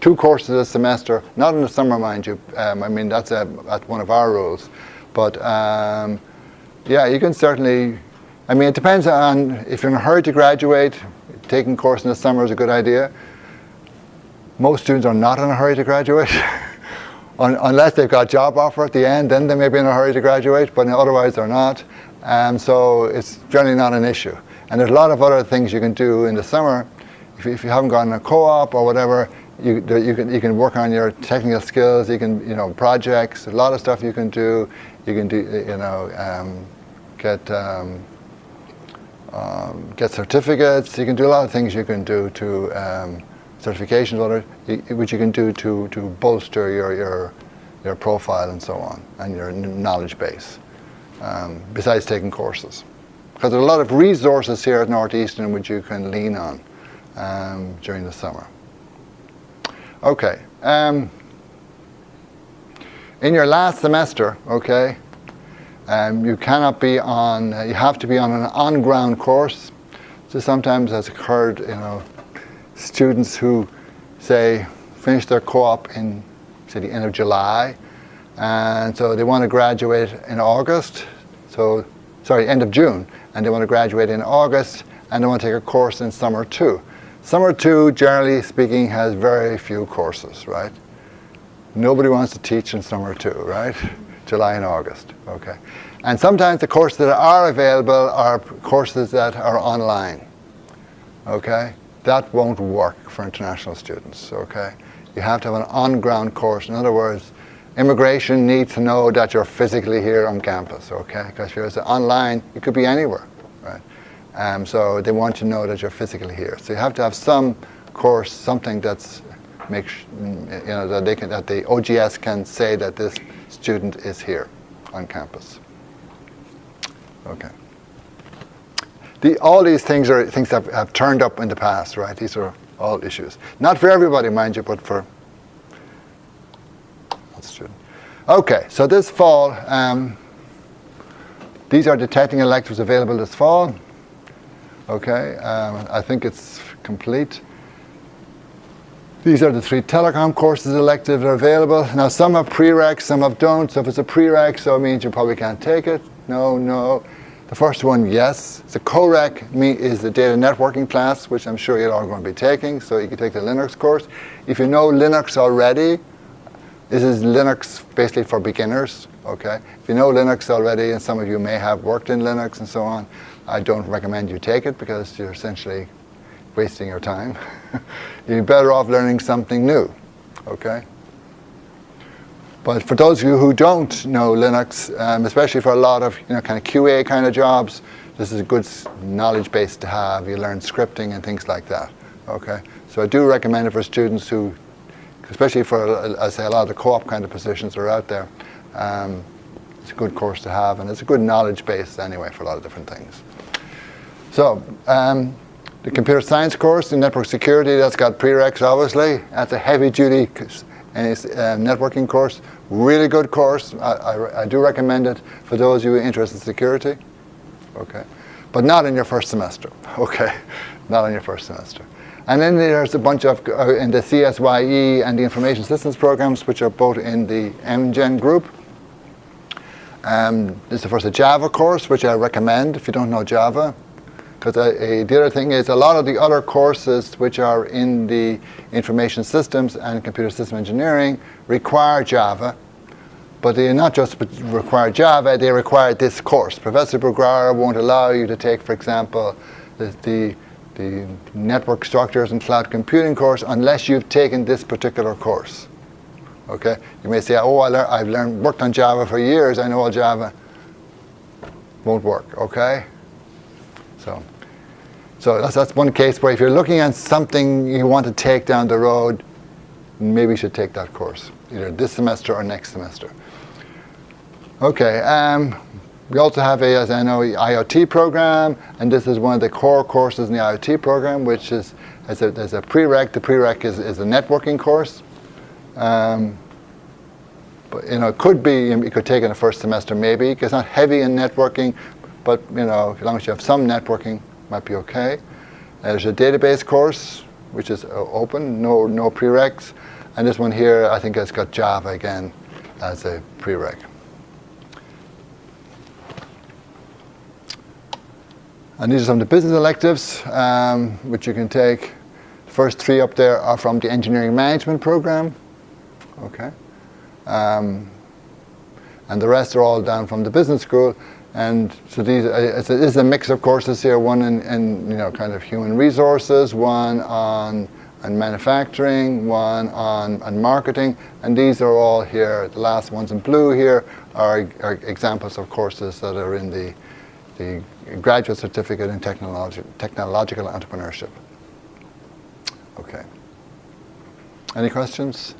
2 courses a semester. Not in the summer, mind you. I mean that's one of our rules, but. Yeah, you can certainly, it depends on if you're in a hurry to graduate, taking a course in the summer is a good idea. Most students are not in a hurry to graduate, unless they've got a job offer at the end, then they may be in a hurry to graduate, but otherwise they're not. So it's generally not an issue. And there's a lot of other things you can do in the summer. If you haven't gone in a co-op or whatever, you can work on your technical skills, you can, projects, a lot of stuff you can do. You can do, get certificates. You can do a lot of things you can do to certifications, which you can do to bolster your profile and so on, and your knowledge base, besides taking courses. Because there are a lot of resources here at Northeastern which you can lean on during the summer. Okay. In your last semester, okay, you cannot be on, you have to be on an on-ground course. So sometimes has occurred, students who, say, finish their co-op in, say, the end of July, and so they want to graduate in August, end of June, and they want to graduate in August, and they want to take a course in summer 2. Summer 2, generally speaking, has very few courses, right? Nobody wants to teach in summer 2, right? July and August, okay. And sometimes the courses that are available are courses that are online, okay. That won't work for international students, okay. You have to have an on-ground course. In other words, immigration needs to know that you're physically here on campus, okay. Because if you're online, you could be anywhere, right. So they want to know that you're physically here. So you have to have some course, something that's that the OGS can say that this student is here on campus. Okay. All these things are things that have turned up in the past, right? These are all issues. Not for everybody, mind you, but for students. Okay, so this fall, these are detecting electives available this fall. Okay, I think it's complete. These are the 3 telecom courses elective that are available. Now some have prereqs, some have don't. So if it's a prereq, so it means you probably can't take it. No. The first one, yes. The co-req is the data networking class, which I'm sure you're all going to be taking. So you can take the Linux course. If you know Linux already, this is Linux basically for beginners. Okay. If you know Linux already, and some of you may have worked in Linux and so on, I don't recommend you take it because you're essentially wasting your time. You're better off learning something new, okay? But for those of you who don't know Linux, especially for a lot of kind of QA kind of jobs, this is a good knowledge base to have. You learn scripting and things like that, okay? So I do recommend it for students who, especially for, I say, a lot of the co-op kind of positions are out there. It's a good course to have, and it's a good knowledge base anyway for a lot of different things. So, the computer science course in network security, that's got prereqs, obviously. That's a heavy-duty networking course. Really good course. I do recommend it for those of you interested in security. Okay, but not in your first semester. Okay, not in your first semester. And then there's a bunch of in the CSYE and the information systems programs, which are both in the MGen group. This is the first Java course, which I recommend if you don't know Java. Because the other thing is a lot of the other courses which are in the information systems and computer system engineering require Java, but they not just require Java, they require this course. Professor Bruguera won't allow you to take, for example, the network structures and cloud computing course unless you've taken this particular course. Okay? You may say, oh, I've worked on Java for years, I know all Java. Won't work, okay? So that's one case where if you're looking at something you want to take down the road, maybe you should take that course, either this semester or next semester. Okay, we also have as I know, IoT program, and this is one of the core courses in the IoT program, which is, there's a prereq. The prereq is a networking course. But it could be, you could take it in the first semester maybe, because it's not heavy in networking, but as long as you have some networking, might be okay. There's a database course, which is open, no prereqs. And this one here, I think it's got Java again as a prereq. And these are some of the business electives, which you can take. The first three up there are from the engineering management program. Okay. And the rest are all down from the business school. And so this is a mix of courses here, one in kind of human resources, one on manufacturing, one on marketing, and these are all here. The last ones in blue here are examples of courses that are in the graduate certificate in technological entrepreneurship. Okay. Any questions?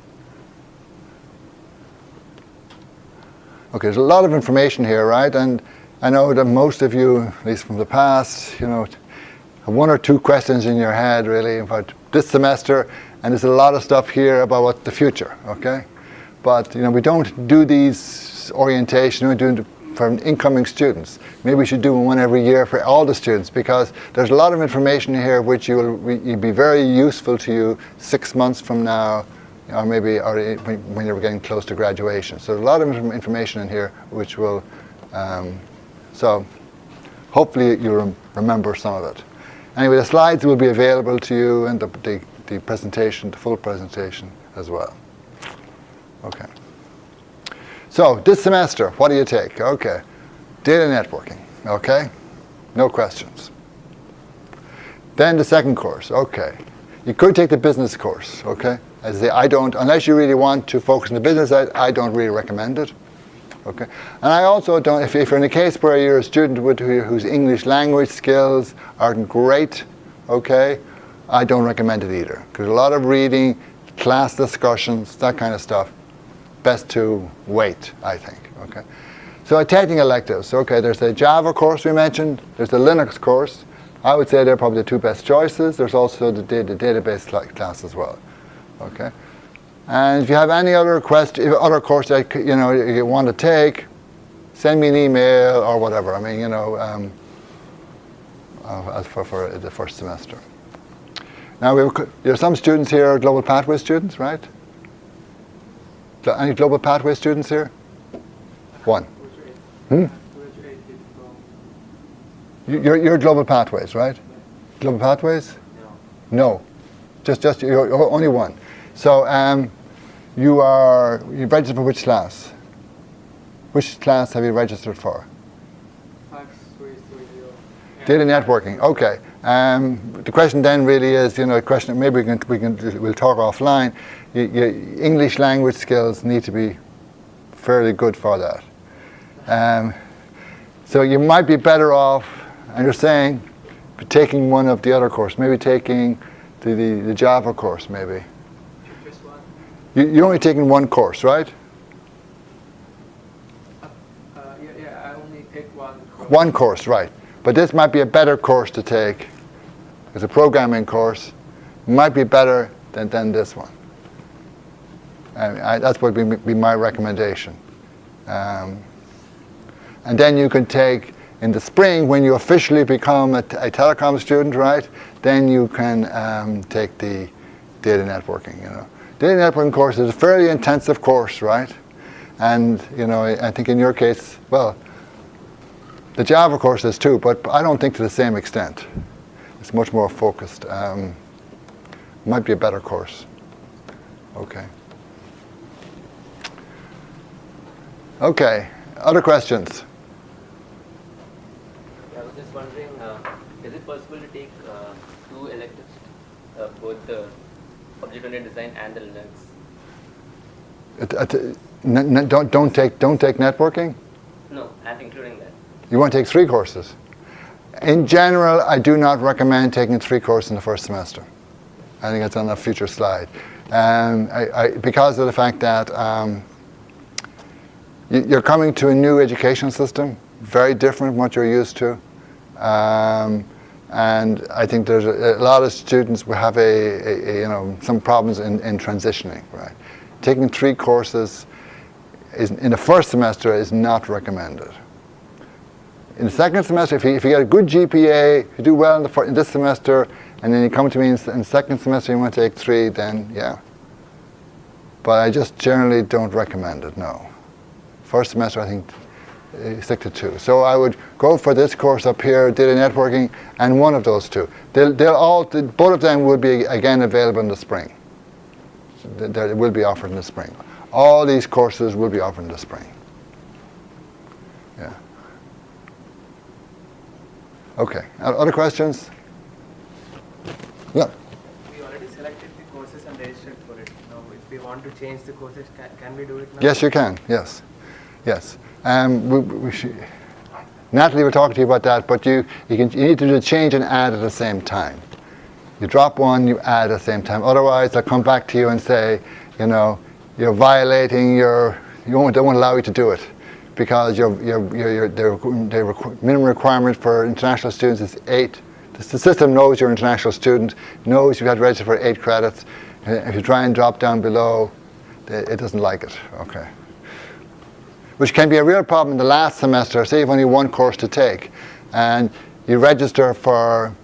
Okay, there's a lot of information here, right? And I know that most of you, at least from the past, have one or two questions in your head really about this semester, and there's a lot of stuff here about what the future, okay? But we don't do these orientation, we do it for incoming students. Maybe we should do one every year for all the students, because there's a lot of information here which will be very useful to you 6 months from now, or maybe when you're getting close to graduation. So there's a lot of information in here which will, so hopefully you'll remember some of it. Anyway, the slides will be available to you, and the presentation, the full presentation as well. Okay. So this semester, what do you take? Okay. Data networking, okay? No questions. Then the second course, okay. You could take the business course, okay? As I say, unless you really want to focus on the business side, I don't really recommend it. Okay, and I also don't, if you're in a case where you're a student whose English language skills aren't great, okay, I don't recommend it either. Because a lot of reading, class discussions, that kind of stuff, best to wait, I think, okay. So taking electives, okay, there's the Java course we mentioned, there's the Linux course. I would say they're probably the two best choices. There's also the database class as well, okay. And if you have any other course that you want to take, send me an email or whatever. I mean, as for the first semester. Now there's some students here, Global Pathway students, right? Any Global Pathway students here? One. You're Global Pathways, right? Global Pathways? No. Just you're only one. So you registered for which class? Which class have you registered for? 5330. Data networking. Okay. The question then really is, a question. Maybe we'll talk offline. Your English language skills need to be fairly good for that. So you might be better off, and you're saying, taking one of the other courses, maybe taking the Java course, maybe. Just one. You're only taking one course, right? I only take one course. One course, right. But this might be a better course to take. It's a programming course. Might be better than this one. That's what would be my recommendation. And then you can take, in the spring, when you officially become a telecom student, right, then you can take the data networking, Data networking course is a fairly intensive course, right? And, I think in your case, well, the Java course is too, but I don't think to the same extent. It's much more focused. Might be a better course. Okay. Okay, other questions? I was just wondering, is it possible to take two electives, both the object-oriented design and the Linux? Don't take networking? No, and including that. You want to take 3 courses? In general, I do not recommend taking 3 courses in the first semester. I think it's on a future slide. Because of the fact that you're coming to a new education system, very different from what you're used to. And I think there's a lot of students will have some problems in transitioning, right? Taking 3 courses in the first semester is not recommended. In the second semester, if you get a good GPA, if you do well in this semester, and then you come to me in the second semester you want to take 3, then yeah. But I just generally don't recommend it, no. First semester, I think, stick to 2. So I would go for this course up here, data networking, and one of those 2. Both of them will be, again, available in the spring. They will be offered in the spring. All these courses will be offered in the spring. Yeah. Okay, other questions? Yeah. We already selected the courses and registered for it. Now, if we want to change the courses, can we do it now? Yes, you can. Yes. Natalie will talk to you about that, but you need to do the change and add at the same time. You drop one, you add at the same time. Otherwise, they'll come back to you and say, you're violating they won't allow you to do it, because the minimum requirement for international students is 8. The system knows you're an international student, knows you've had to register for 8 credits. If you try and drop down below, it doesn't like it. Okay. Which can be a real problem in the last semester. Say you've only 1 course to take, and you register for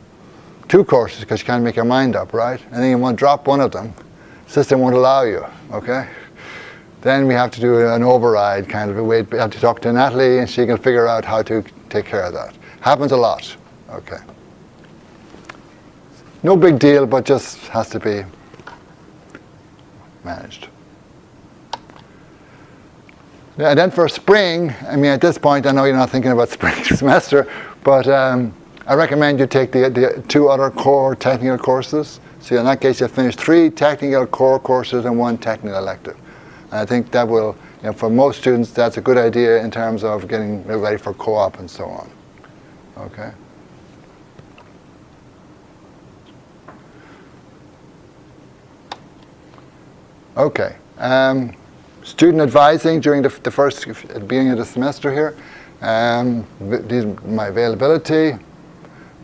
2 courses because you can't make your mind up, right? And then you want to drop one of them. The system won't allow you, okay? Then we have to do an override kind of a way. We have to talk to Natalie, and she can figure out how to take care of that. Happens a lot, okay? No big deal, but just has to be managed. Yeah, and then for spring, at this point, I know you're not thinking about spring semester, but I recommend you take the 2 other core technical courses. So in that case, you'll finish 3 technical core courses and 1 technical elective. And I think that will, for most students, that's a good idea in terms of getting ready for co-op and so on. Okay. Okay. Student advising during the first, at the beginning of the semester here. These are my availability.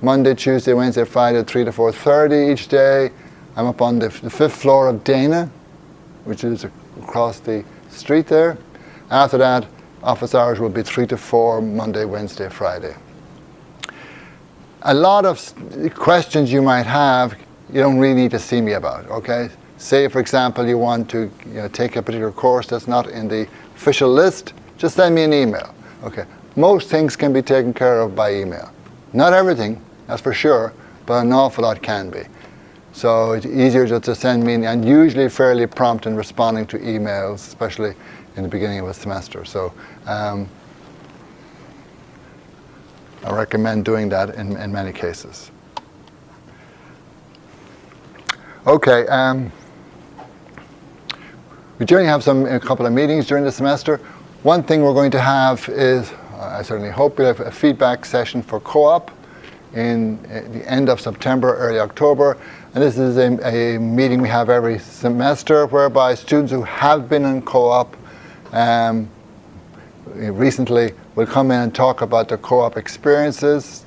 Monday, Tuesday, Wednesday, Friday, 3 to 4:30 each day. I'm up on the 5th floor of Dana, which is across the street there. After that, office hours will be 3 to 4, Monday, Wednesday, Friday. A lot of questions you might have, you don't really need to see me about, okay? Say, for example, you want to take a particular course that's not in the official list, just send me an email. Okay. Most things can be taken care of by email. Not everything, that's for sure, but an awful lot can be. So it's easier just to send me, and usually fairly prompt in responding to emails, especially in the beginning of a semester. So I recommend doing that in many cases. Okay. We generally have a couple of meetings during the semester. One thing we're going to have is, I certainly hope, we have a feedback session for co-op in the end of September, early October. And this is a meeting we have every semester whereby students who have been in co-op recently will come in and talk about their co-op experiences,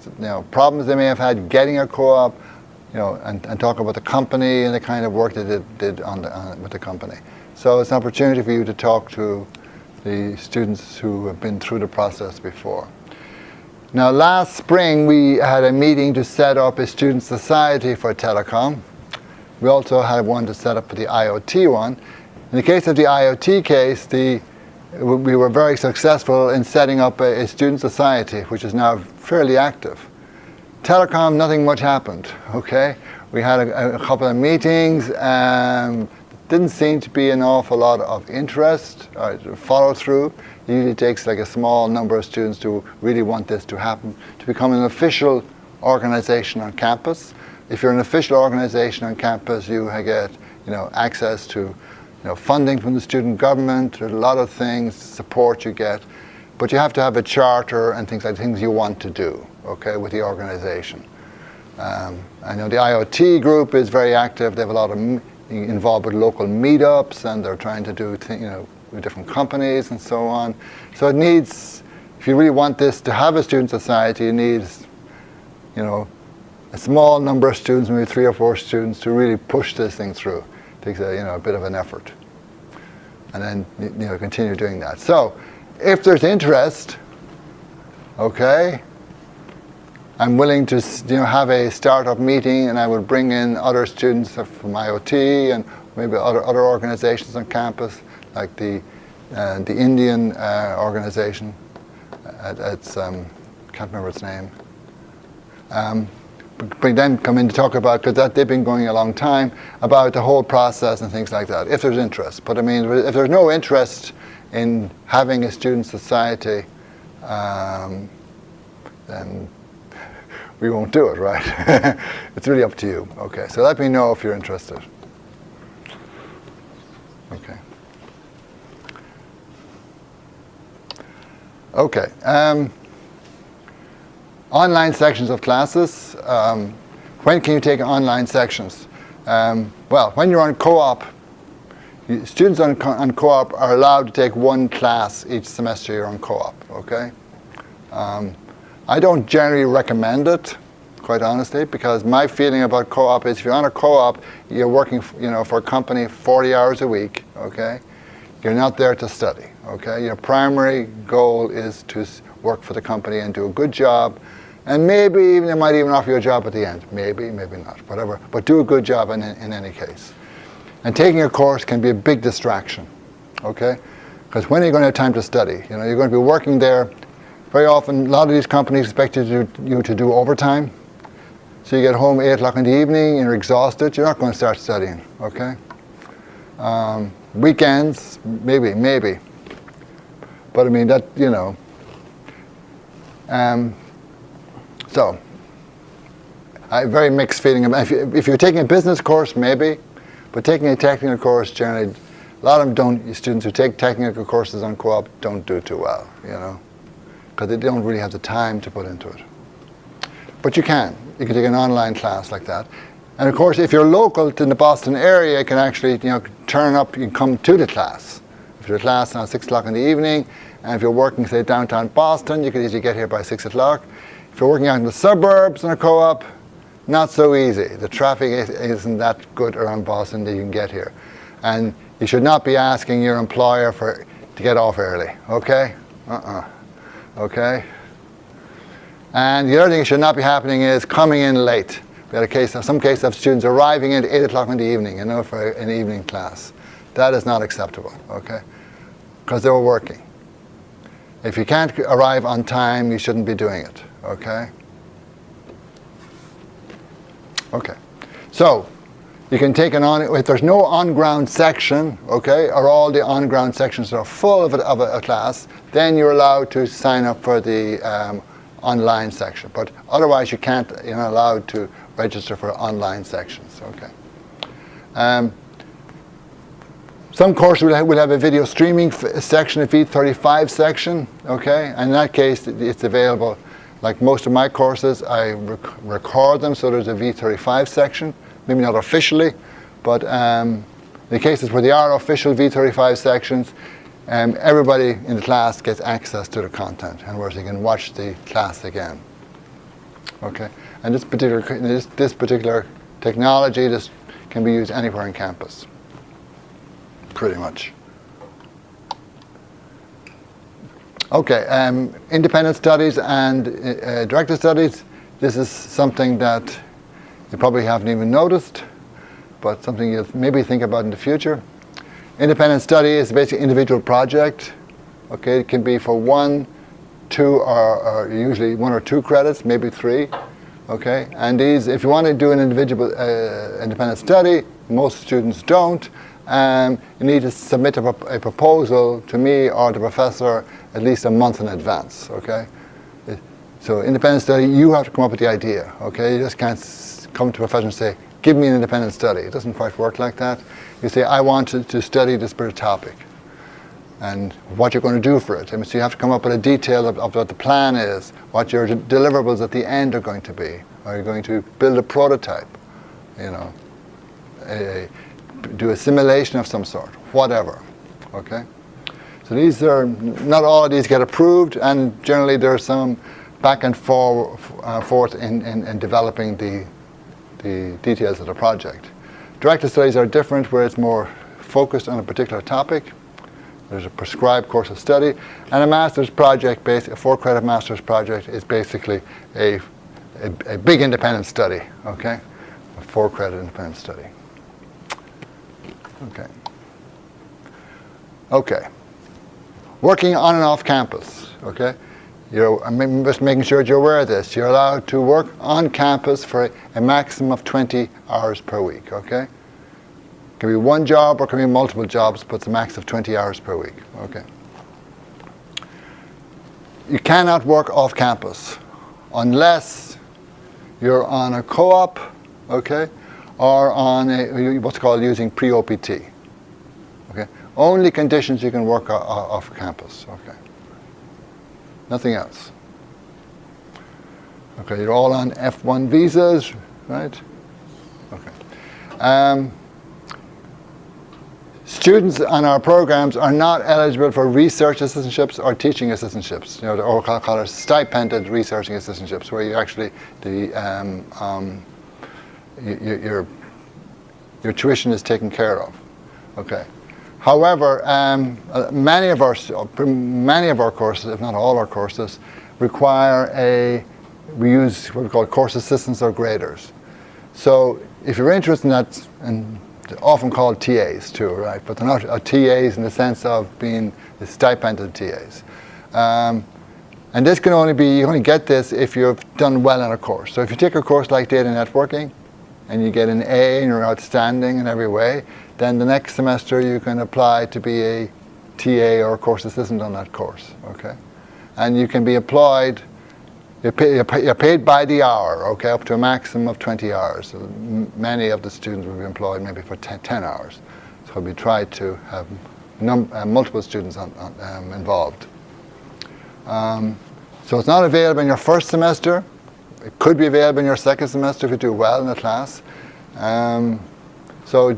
problems they may have had getting a co-op, and talk about the company and the kind of work that they did with the company. So it's an opportunity for you to talk to the students who have been through the process before. Now, last spring we had a meeting to set up a student society for telecom. We also had one to set up for the IoT one. In the case of the IoT case, we were very successful in setting up a student society, which is now fairly active. Telecom, nothing much happened, okay? We had a couple of meetings, didn't seem to be an awful lot of interest or follow through. It usually takes like a small number of students to really want this to happen, to become an official organization on campus. If you're an official organization on campus, you get access to funding from the student government. There's a lot of things, support you get, but you have to have a charter and things you want to do, okay, with the organization. I know the IoT group is very active. They have a lot of involved with local meetups, and they're trying to do with different companies and so on. So it needs, if you really want this to have a student society, it needs, a small number of students, maybe 3 or 4 students, to really push this thing through. It takes a bit of an effort, and then continue doing that. So if there's interest, okay, I'm willing to have a startup meeting, and I would bring in other students from IoT and maybe other organizations on campus, like the Indian organization. Can't remember its name. Bring them come in to talk about, because they've been going a long time, about the whole process and things like that, if there's interest. But I mean, if there's no interest in having a student society, then we won't do it, right? It's really up to you. Okay, so let me know if you're interested. Okay. Okay. Online sections of classes. When can you take online sections? Well, when you're on co-op, students on co-op are allowed to take 1 class each semester you're on co-op, okay? I don't generally recommend it, quite honestly, because my feeling about co-op is if you're on a co-op, you're working for a company 40 hours a week, okay? You're not there to study, okay? Your primary goal is to work for the company and do a good job, and maybe even they might even offer you a job at the end. Maybe, maybe not, whatever. But do a good job in any case. And taking a course can be a big distraction, okay? Because when are you going to have time to study? You're going to be working there. Very often, a lot of these companies expect you to do overtime. So you get home 8 o'clock in the evening and you're exhausted. You're not going to start studying, okay? Weekends, maybe. But I mean, that, so, I have very mixed feeling about if you're taking a business course, maybe, but taking a technical course, generally, a lot of them students who take technical courses on co-op don't do too well, because they don't really have the time to put into it. But you can take an online class like that. And of course, if you're local to the Boston area, you can actually, turn up, you can come to the class. If you're a class at 6 o'clock in the evening, and if you're working, say, downtown Boston, you can easily get here by 6 o'clock. If you're working out in the suburbs in a co-op, not so easy. The traffic isn't that good around Boston that you can get here. And you should not be asking your employer to get off early, okay? Okay? And the other thing that should not be happening is coming in late. We had some case of students arriving in at 8 o'clock in the evening, for an evening class. That is not acceptable, okay? Because they were working. If you can't arrive on time, you shouldn't be doing it, okay? Okay. So, you can take if there's no on-ground section, okay, or all the on-ground sections are full of a class, then you're allowed to sign up for the online section. But otherwise, you're not allowed to register for online sections, okay? Some courses will have a video streaming section, a V35 section, okay? And in that case, it's available. Like most of my courses, I record them, so there's a V35 section, maybe not officially, but in the cases where they are official V35 sections, everybody in the class gets access to the content, and where they can watch the class again. Okay, and this particular technology, this can be used anywhere on campus, pretty much. Okay, independent studies and directed studies. This is something that you probably haven't even noticed, but something you'll maybe think about in the future. Independent study is basically an individual project. Okay, it can be for 1, 2, or usually 1 or 2 credits, maybe 3. Okay, and these, if you want to do an individual independent study, most students don't. You need to submit a proposal to me or the professor at least a month in advance. Okay, so independent study, you have to come up with the idea. Okay, you just can't come to a professor and say, "Give me an independent study." It doesn't quite work like that. You say, "I want to study this particular topic," and what you're going to do for it. So you have to come up with a detail of what the plan is, what your deliverables at the end are going to be. Are you going to build a prototype? You know, do a simulation of some sort, whatever. Okay. So these are not all of these get approved, and generally there's some back and forth in developing the details of the project. Directed studies are different, where it's more focused on a particular topic. There's a prescribed course of study, and a master's project, a 4-credit master's project, is basically a big independent study. Okay, a 4-credit independent study. Okay. Okay. Working on and off campus. Okay. I'm just making sure you're aware of this. You're allowed to work on campus for a maximum of 20 hours per week. Okay. It can be one job or it can be multiple jobs, but it's a max of 20 hours per week. Okay. You cannot work off campus unless you're on a co-op, okay, or on what's called using pre-OPT. Okay. Only conditions you can work off campus. Okay. Nothing else. Okay, you're all on F1 visas, right? Okay. Students on our programs are not eligible for research assistantships or teaching assistantships, or call it stipended researching assistantships, where you actually your tuition is taken care of. Okay. However, many of our courses, if not all our courses, require we use what we call course assistants or graders. So if you're interested in that, and they're often called TAs too, right? But they're not TAs in the sense of being the stipended TAs. And this can you only get this if you've done well in a course. So if you take a course like data networking, and you get an A and you're outstanding in every way, then the next semester you can apply to be a TA or a course assistant on that course, okay? And you can be employed, you're paid by the hour, okay, up to a maximum of 20 hours. So many of the students will be employed maybe for 10 hours. So we try to have multiple students involved. So it's not available in your first semester. It could be available in your second semester if you do well in the class. So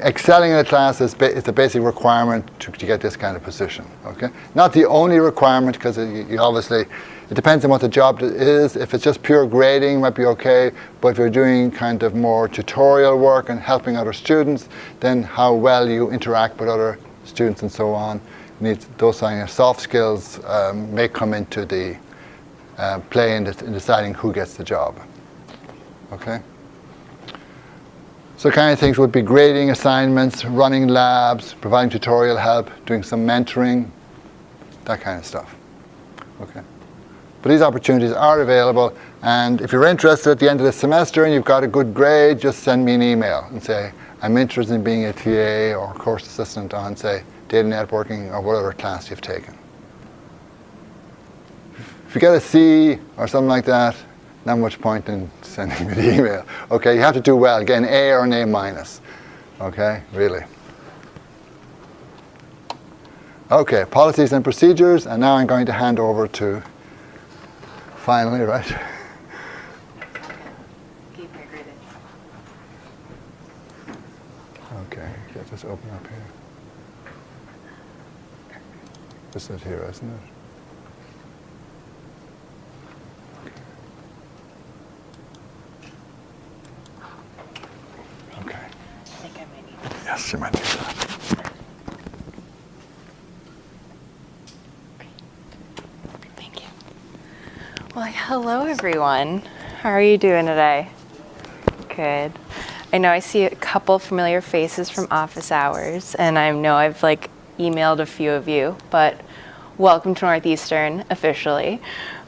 excelling in a class is the basic requirement to get this kind of position. Okay, not the only requirement, because you obviously, it depends on what the job is. If it's just pure grading, it might be okay. But if you're doing kind of more tutorial work and helping other students, then how well you interact with other students and so on, those kind of soft skills may come into the play in deciding who gets the job. Okay. So kind of things would be grading assignments, running labs, providing tutorial help, doing some mentoring, that kind of stuff. Okay. But these opportunities are available, and if you're interested at the end of the semester and you've got a good grade, just send me an email and say, I'm interested in being a TA or course assistant on, say, data networking or whatever class you've taken. If you get a C or something like that, not much point in sending me the email. Okay, you have to do well, get an A or an A minus. Okay, really. Okay, policies and procedures, and now I'm going to hand over to, finally, right? Keep me greeted. Okay, get this open up here. This is here, isn't it? Okay. I think I might need Yes, you might need that. Thank you. Well, hello everyone. How are you doing today? Good. I know I see a couple familiar faces from office hours, and I know I've emailed a few of you, but welcome to Northeastern officially.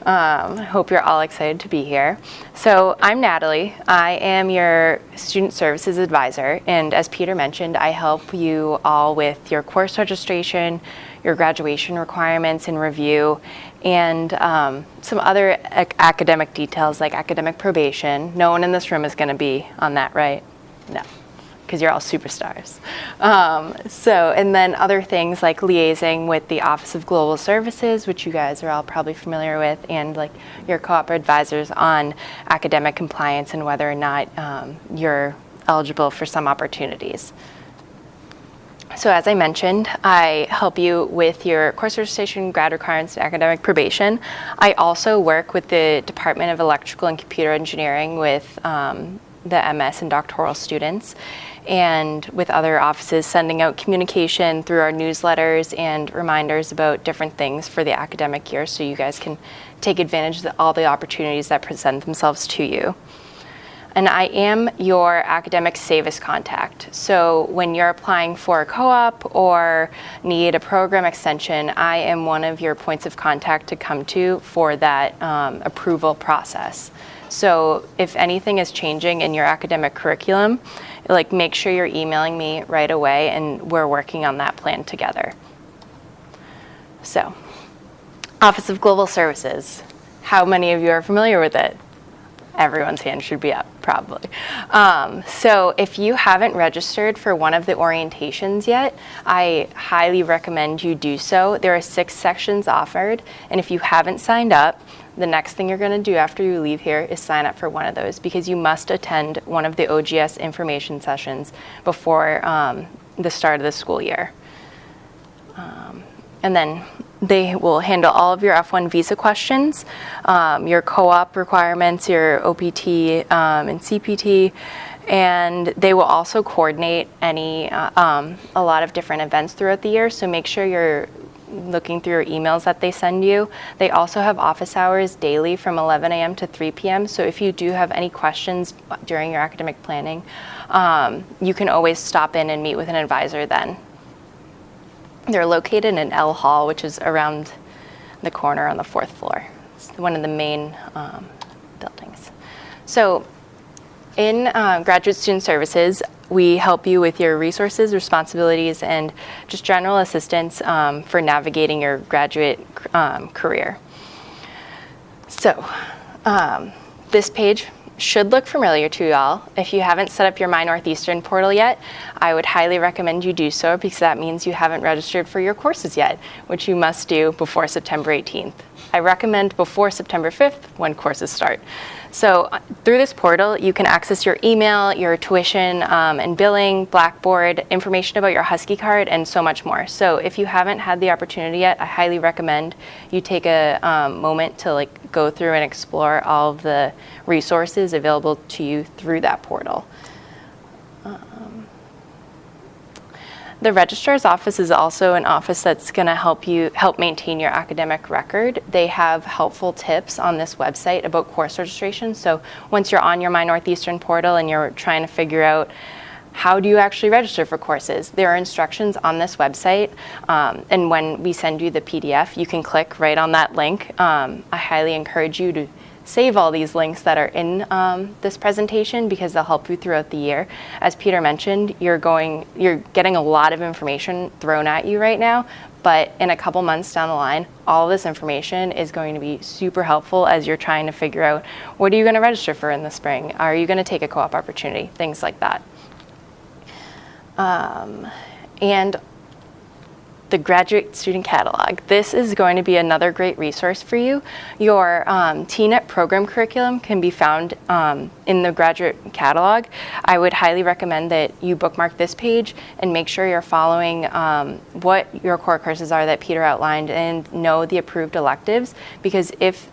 I hope you're all excited to be here. So I'm Natalie. I am your student services advisor, and as Peter mentioned, I help you all with your course registration, your graduation requirements and review, and some other academic details like academic probation. No one in this room is going to be on that, right? No, because you're all superstars. And then other things like liaising with the Office of Global Services, which you guys are all probably familiar with, and your co-op advisors on academic compliance and whether or not you're eligible for some opportunities. So as I mentioned, I help you with your course registration, grad requirements, and academic probation. I also work with the Department of Electrical and Computer Engineering with the MS and doctoral students, and with other offices sending out communication through our newsletters and reminders about different things for the academic year so you guys can take advantage of all the opportunities that present themselves to you. And I am your academic SAVIS contact. So when you're applying for a co-op or need a program extension, I am one of your points of contact to come to for that approval process. So if anything is changing in your academic curriculum, make sure you're emailing me right away, and we're working on that plan together. So, Office of Global Services. How many of you are familiar with it? Everyone's hand should be up, probably. So if you haven't registered for one of the orientations yet, I highly recommend you do so. There are 6 sections offered, and if you haven't signed up, the next thing you're going to do after you leave here is sign up for one of those, because you must attend one of the OGS information sessions before the start of the school year. And then they will handle all of your F1 visa questions, your co-op requirements, your OPT and CPT, and they will also coordinate a lot of different events throughout the year, so make sure you're looking through your emails that they send you. They also have office hours daily from 11 a.m. to 3 p.m. So if you do have any questions during your academic planning, you can always stop in and meet with an advisor then. They're located in L Hall, which is around the corner on the 4th floor. It's one of the main buildings. So in Graduate Student Services, we help you with your resources, responsibilities, and just general assistance for navigating your graduate career. So this page should look familiar to y'all. If you haven't set up your My Northeastern portal yet, I would highly recommend you do so, because that means you haven't registered for your courses yet, which you must do before September 18th. I recommend before September 5th when courses start. So through this portal, you can access your email, your tuition and billing, Blackboard, information about your Husky card, and so much more. So if you haven't had the opportunity yet, I highly recommend you take a moment to go through and explore all of the resources available to you through that portal. The registrar's office is also an office that's going to help maintain your academic record. They have helpful tips on this website about course registration. So once you're on your My Northeastern portal and you're trying to figure out how do you actually register for courses, there are instructions on this website. And when we send you the PDF, you can click right on that link. I highly encourage you to save all these links that are in this presentation because they'll help you throughout the year. As Peter mentioned, you're getting a lot of information thrown at you right now, but in a couple months down the line, all of this information is going to be super helpful as you're trying to figure out what are you going to register for in the spring? Are you going to take a co-op opportunity? Things like that. And the graduate student catalog. This is going to be another great resource for you. Your TNET program curriculum can be found in the graduate catalog. I would highly recommend that you bookmark this page and make sure you're following what your core courses are that Peter outlined and know the approved electives, because if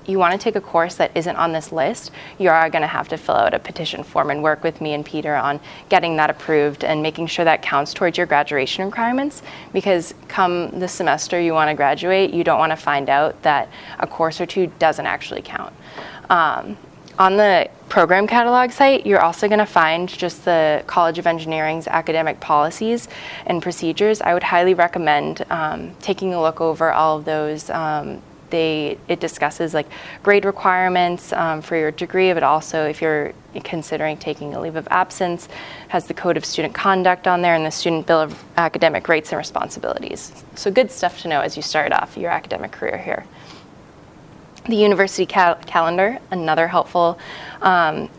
you want to take a course that isn't on this list, you are going to have to fill out a petition form and work with me and Peter on getting that approved and making sure that counts towards your graduation requirements, because come the semester you want to graduate, you don't want to find out that a course or two doesn't actually count. On the program catalog site, you're also going to find just the College of Engineering's academic policies and procedures. I would highly recommend taking a look over all of those. It discusses like grade requirements for your degree, but also if you're considering taking a leave of absence, has the Code of Student Conduct on there and the Student Bill of Academic Rights and Responsibilities. So good stuff to know as you start off your academic career here. The university calendar, another helpful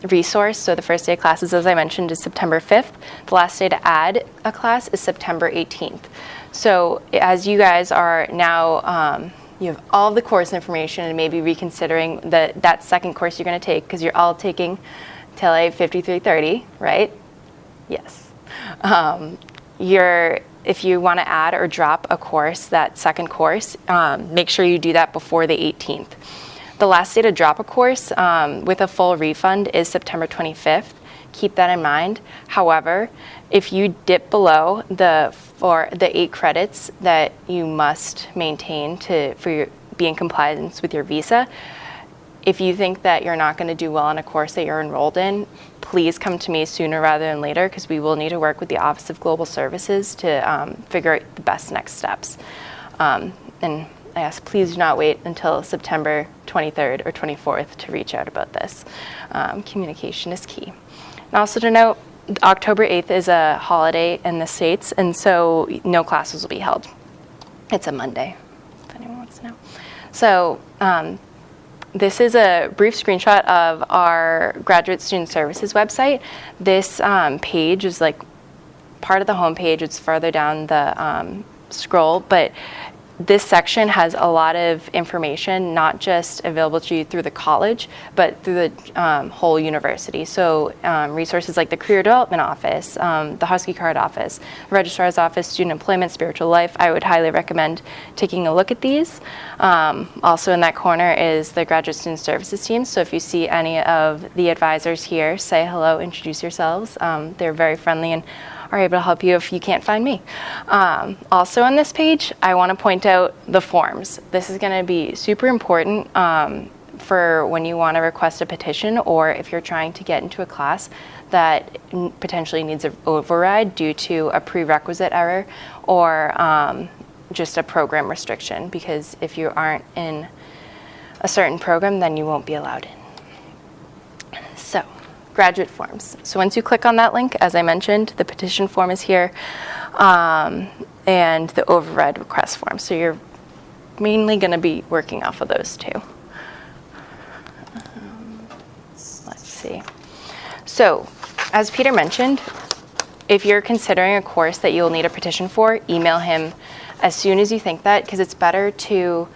resource. So the first day of classes, as I mentioned, is September 5th. The last day to add a class is September 18th. So as you guys are now you have all of the course information and maybe reconsidering that second course you're going to take, because you're all taking Tele 5330, right? Yes. If you want to add or drop a course, that second course, make sure you do that before the 18th. The last day to drop a course with a full refund is September 25th. Keep that in mind. However, if you dip below the 8 credits that you must maintain be in compliance with your visa, if you think that you're not going to do well on a course that you're enrolled in, please come to me sooner rather than later, because we will need to work with the Office of Global Services to figure out the best next steps. And I ask, please do not wait until September 23rd or 24th to reach out about this. Communication is key. And also to note, October 8th is a holiday in the States, and so no classes will be held. It's a Monday, if anyone wants to know. So this is a brief screenshot of our Graduate Student Services website. This page is like part of the homepage. It's farther down the scroll, but this section has a lot of information, not just available to you through the college, but through the whole university. So resources like the Career Development Office, the Husky Card Office, the Registrar's Office, Student Employment, Spiritual Life. I would highly recommend taking a look at these. Also in that corner is the Graduate Student Services team. So if you see any of the advisors here, say hello, introduce yourselves. They're very friendly and are able to help you if you can't find me. Also on this page, I want to point out the forms. This is going to be super important for when you want to request a petition, or if you're trying to get into a class that potentially needs an override due to a prerequisite error or just a program restriction, because if you aren't in a certain program, then you won't be allowed in. So, graduate forms. So once you click on that link, as I mentioned, the petition form is here, and the override request form. So you're mainly going to be working off of those two. Let's see. So, as Peter mentioned, if you're considering a course that you'll need a petition for, email him as soon as you think that, because it's better to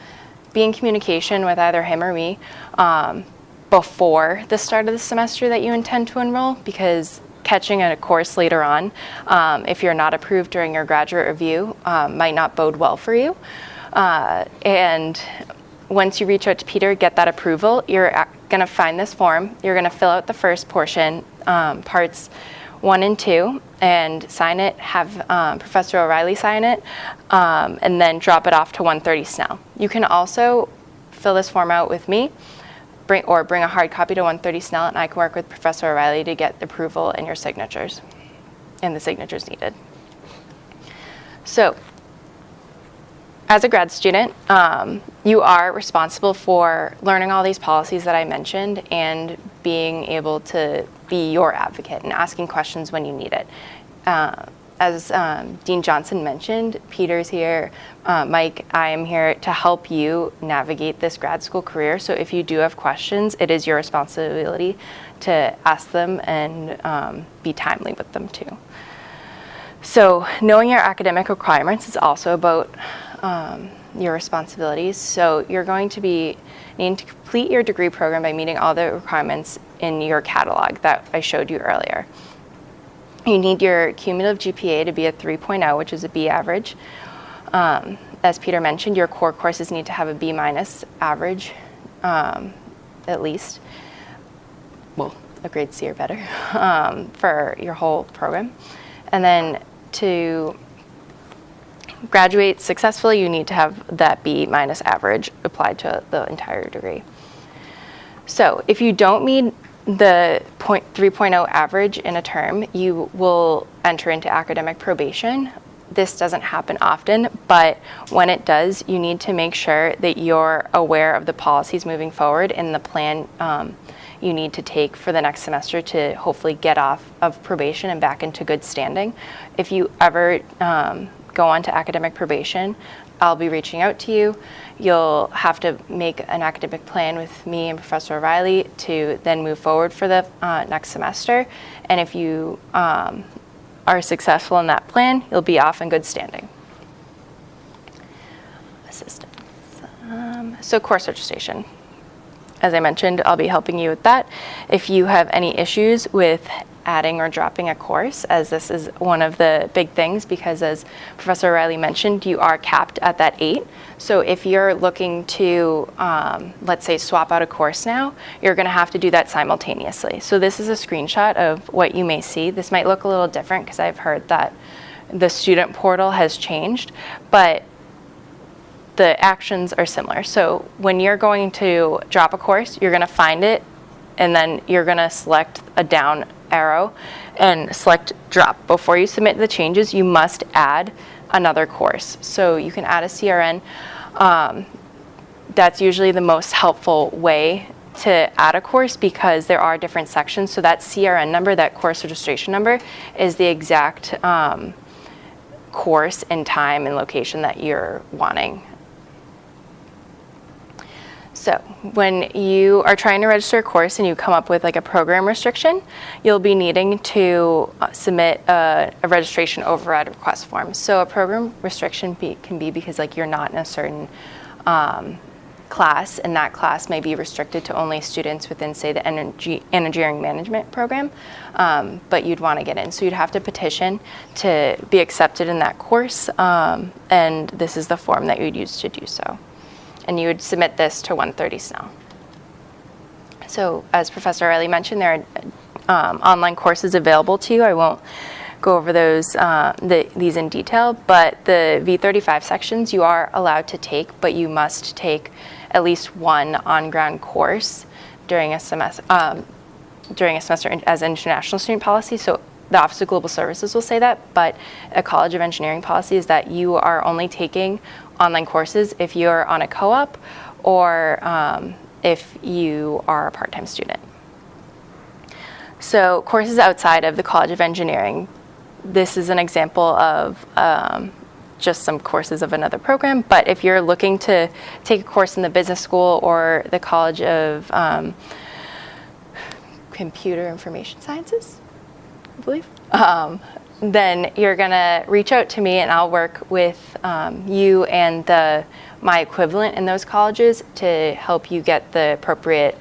be in communication with either him or me before the start of the semester that you intend to enroll, because catching a course later on, if you're not approved during your graduate review, might not bode well for you. And once you reach out to Peter, get that approval, you're going to find this form. You're going to fill out the first portion, parts 1 and 2, and sign it, have Professor O'Reilly sign it, and then drop it off to 130 Snell. You can also fill this form out with me, bring a hard copy to 130 Snell, and I can work with Professor O'Reilly to get approval and your signatures, and the signatures needed. So, as a grad student, you are responsible for learning all these policies that I mentioned and being able to be your advocate and asking questions when you need it. As Dean Johnson mentioned, Peter's here, Mike, I am here to help you navigate this grad school career. So if you do have questions, it is your responsibility to ask them and be timely with them too. So knowing your academic requirements is also about your responsibilities. So you're going to be needing to complete your degree program by meeting all the requirements in your catalog that I showed you earlier. You need your cumulative GPA to be a 3.0, which is a B average. As Peter mentioned, your core courses need to have a B- average, at least. Well, a grade C or better for your whole program. And then to graduate successfully, you need to have that B- average applied to the entire degree. So if you don't meet the 3.0 average in a term, you will enter into academic probation. This doesn't happen often, but when it does, you need to make sure that you're aware of the policies moving forward and the plan you need to take for the next semester to hopefully get off of probation and back into good standing. If you ever go on to academic probation, I'll be reaching out to you. You'll have to make an academic plan with me and Professor O'Reilly to then move forward for the next semester. And if you are successful in that plan, you'll be off in good standing. Assistance. So course registration. As I mentioned, I'll be helping you with that. If you have any issues with adding or dropping a course, as this is one of the big things, because as Professor O'Reilly mentioned, you are capped at that 8. So if you're looking to, let's say, swap out a course now, you're going to have to do that simultaneously. So this is a screenshot of what you may see. This might look a little different because I've heard that the student portal has changed, but the actions are similar. So when you're going to drop a course, you're going to find it, and then you're going to select a down arrow and select drop. Before you submit the changes, you must add another course. So you can add a CRN. That's usually the most helpful way to add a course because there are different sections. So that CRN number, that course registration number, is the exact course and time and location that you're wanting. So when you are trying to register a course and you come up with like a program restriction, you'll be needing to submit a registration override request form. So a program restriction can be because like you're not in a certain class, and that class may be restricted to only students within, say, the engineering management program, but you'd want to get in. So you'd have to petition to be accepted in that course, and this is the form that you'd use to do so. And you would submit this to 130 Snell. So as Professor O'Reilly mentioned, there are online courses available to you. I won't go over those these in detail, but the V35 sections you are allowed to take, but you must take at least one on-ground course during a semester as an international student policy. So the Office of Global Services will say that, but a College of Engineering policy is that you are only taking online courses if you're on a co-op or if you are a part-time student. So courses outside of the College of Engineering, this is an example of just some courses of another program, but if you're looking to take a course in the business school or the College of Computer Information Sciences, I believe, then you're gonna reach out to me and I'll work with you and my equivalent in those colleges to help you get the appropriate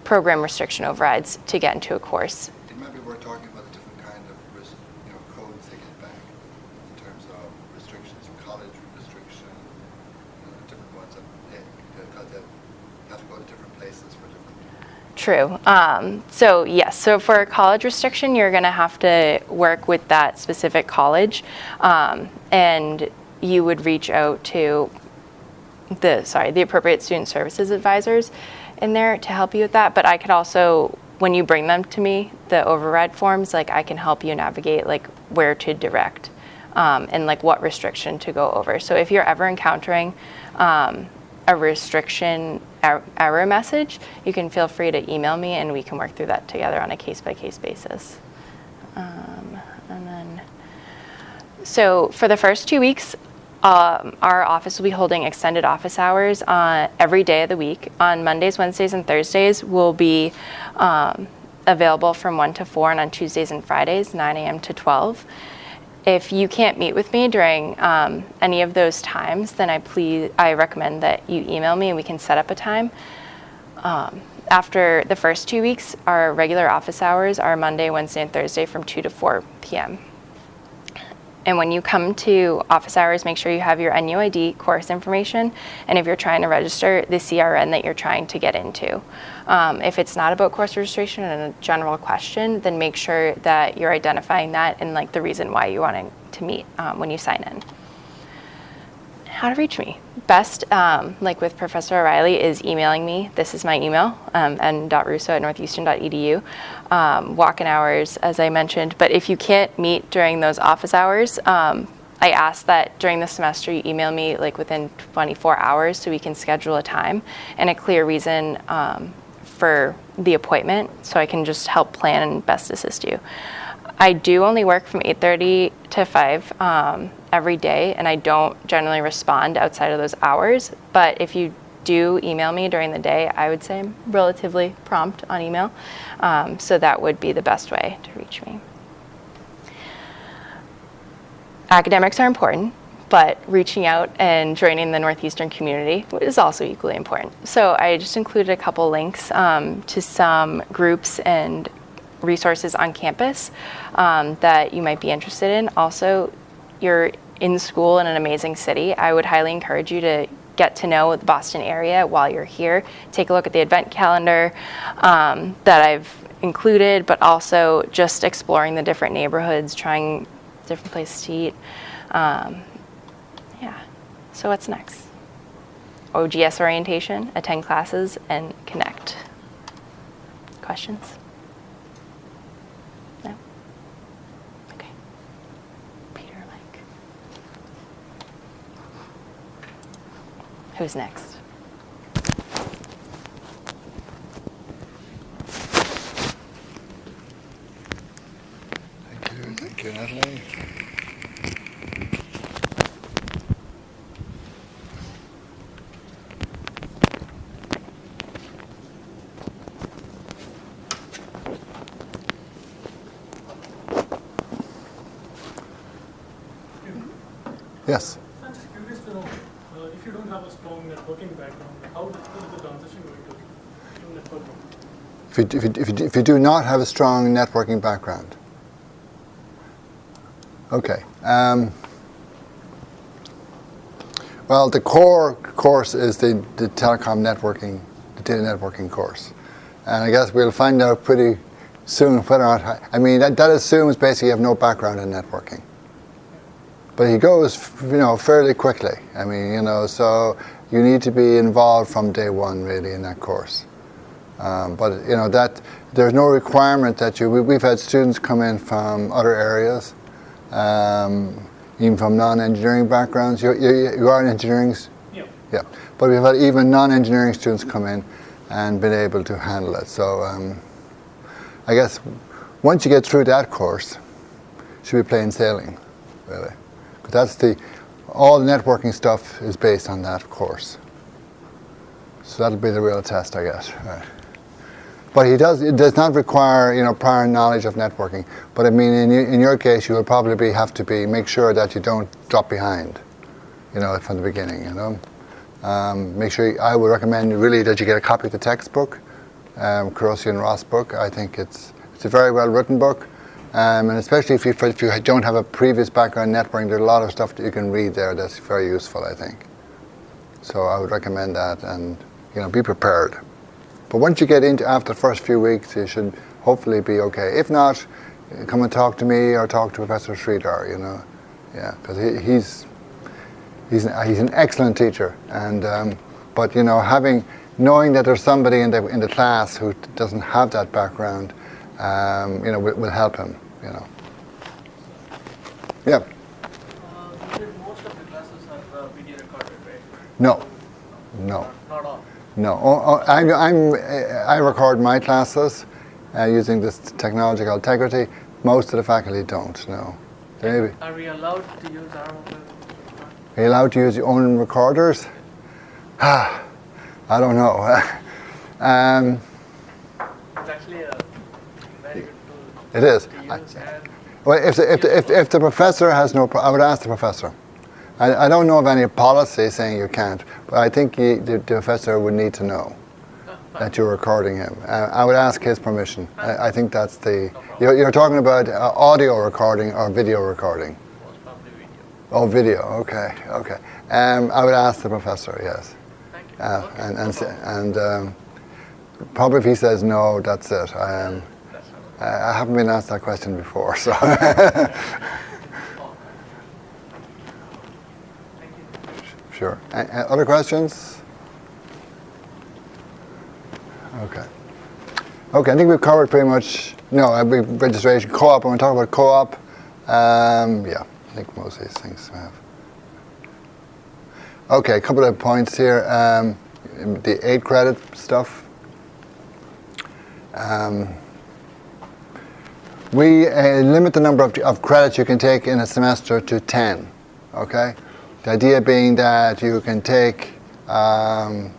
program restriction overrides to get into a course. Maybe we're talking about a different kind of codes they get back in terms of restrictions, college restriction, different ones because they have to go to different places for different. True. So yes, so for a college restriction, you're going to have to work with that specific college, and you would reach out to the appropriate student services advisors in there to help you with that. But I could also, when you bring them to me, the override forms, like I can help you navigate like where to direct and like what restriction to go over. So if you're ever encountering a restriction error message, you can feel free to email me and we can work through that together on a case-by-case basis. So for the first 2 weeks, our office will be holding extended office hours every day of the week. On Mondays, Wednesdays, and Thursdays, we'll be available from 1 to 4, and on Tuesdays and Fridays, 9 a.m. to 12. If you can't meet with me during any of those times, then I recommend that you email me and we can set up a time. After the first 2 weeks, our regular office hours are Monday, Wednesday, and Thursday from 2 to 4 p.m. And when you come to office hours, make sure you have your NUID course information, and if you're trying to register, the CRN that you're trying to get into. If it's not about course registration and a general question, then make sure that you're identifying that and like the reason why you want to meet when you sign in. How to reach me? Best, like with Professor O'Reilly, is emailing me. This is my email, n.russo@northeastern.edu. Walk-in hours, as I mentioned. But if you can't meet during those office hours, I ask that during the semester you email me like within 24 hours so we can schedule a time and a clear reason for the appointment so I can just help plan and best assist you. I do only work from 8:30 to 5 every day, and I don't generally respond outside of those hours. But if you do email me during the day, I would say I'm relatively prompt on email. So that would be the best way to reach me. Academics are important, but reaching out and joining the Northeastern community is also equally important. So I just included a couple links to some groups and resources on campus that you might be interested in. Also, you're in school in an amazing city. I would highly encourage you to get to know the Boston area while you're here. Take a look at the event calendar that I've included, but also just exploring the different neighborhoods, trying different places to eat. Yeah, so what's next? OGS orientation, attend classes, and connect. Questions? No? Okay. Peter, Mike. Who's next? Thank you, Natalie. Yes. I'm just curious to know, if you don't have a strong networking background, how is the transition going to networking? If you do not have a strong networking background. Okay. Well, the core course is the telecom networking, the data networking course. And I guess we'll find out pretty soon whether or not, I mean, that assumes basically you have no background in networking. But he goes, fairly quickly. I mean, so you need to be involved from day one, really, in that course. But that there's no requirement that we've had students come in from other areas, even from non-engineering backgrounds. You are in engineering? Yeah. Yeah. But we've had even non-engineering students come in and been able to handle it. So I guess once you get through that course, you should be plain sailing, really. But all the networking stuff is based on that course. So that'll be the real test, I guess. Right. But it does not require, prior knowledge of networking. But I mean, in your case, you will probably have to make sure that you don't drop behind, from the beginning, Make sure, I would recommend really that you get a copy of the textbook, Carosi and Ross book. I think it's a very well written book. And especially if you don't have a previous background in networking, there's a lot of stuff that you can read there that's very useful, I think. So I would recommend that, and be prepared. But once you get into after the first few weeks, you should hopefully be okay. If not, come and talk to me or talk to Professor Sridhar. Yeah, because he's an excellent teacher, and but knowing that there's somebody in the class who doesn't have that background, will help him. Yeah. are video recorded, right? No, no. Not all. No, I record my classes using this technology called Integrity. Most of the faculty don't, no. They may be. Are we allowed to use our mobile? Are you allowed to use your own recorders? I don't know. It's actually a very good tool It is. to use. And Well, if the professor has no, I would ask the professor. I don't know of any policy saying you can't, but I think the professor would need to know that you're recording him. I would ask his permission. I think that's the. You're talking about audio recording or video recording. most probably video. Oh, video. Okay, okay. I would ask the professor. Yes, Thank you. and probably if he says no, that's it. That's all. I haven't been asked that question before, so. Thank you. Sure. Other questions? Okay. Okay, I think we've covered pretty much, registration, co-op, when we talk about co-op, yeah, I think most of these things we have. Okay, a couple of points here. The 8 credit stuff. We limit the number of credits you can take in a semester to 10, okay? The idea being that you can take, 2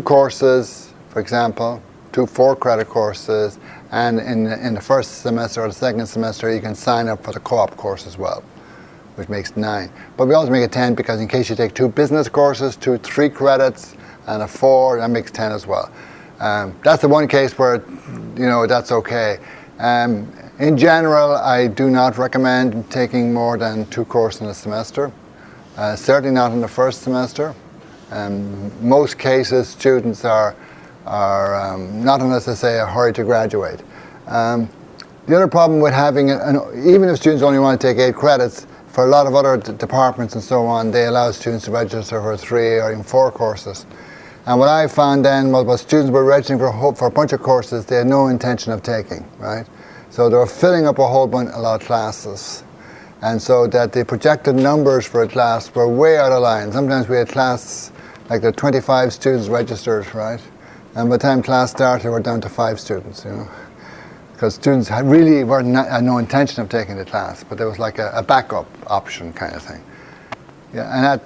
courses, for example, 2 4-credit courses, and in the first semester or the second semester, you can sign up for the co-op course as well, which makes 9. But we also make it 10 because in case you take 2 business courses, 2 3 credits, and a 4, that makes 10 as well. That's the one case where, that's okay. In general, I do not recommend taking more than 2 courses in a semester. Certainly not in the first semester. Most cases, students are not unless they say a hurry to graduate. The other problem with having, even if students only want to take 8 credits, for a lot of other departments and so on, they allow students to register for 3 or even 4 courses. And what I found then was students were registering for a bunch of courses they had no intention of taking, right? So they were filling up a lot of classes. And so that the projected numbers for a class were way out of line. Sometimes we had class, like there were 25 students registered, right? And by the time class started, we're down to 5 students, Because students had no intention of taking the class, but there was like a backup option kind of thing. Yeah, and that,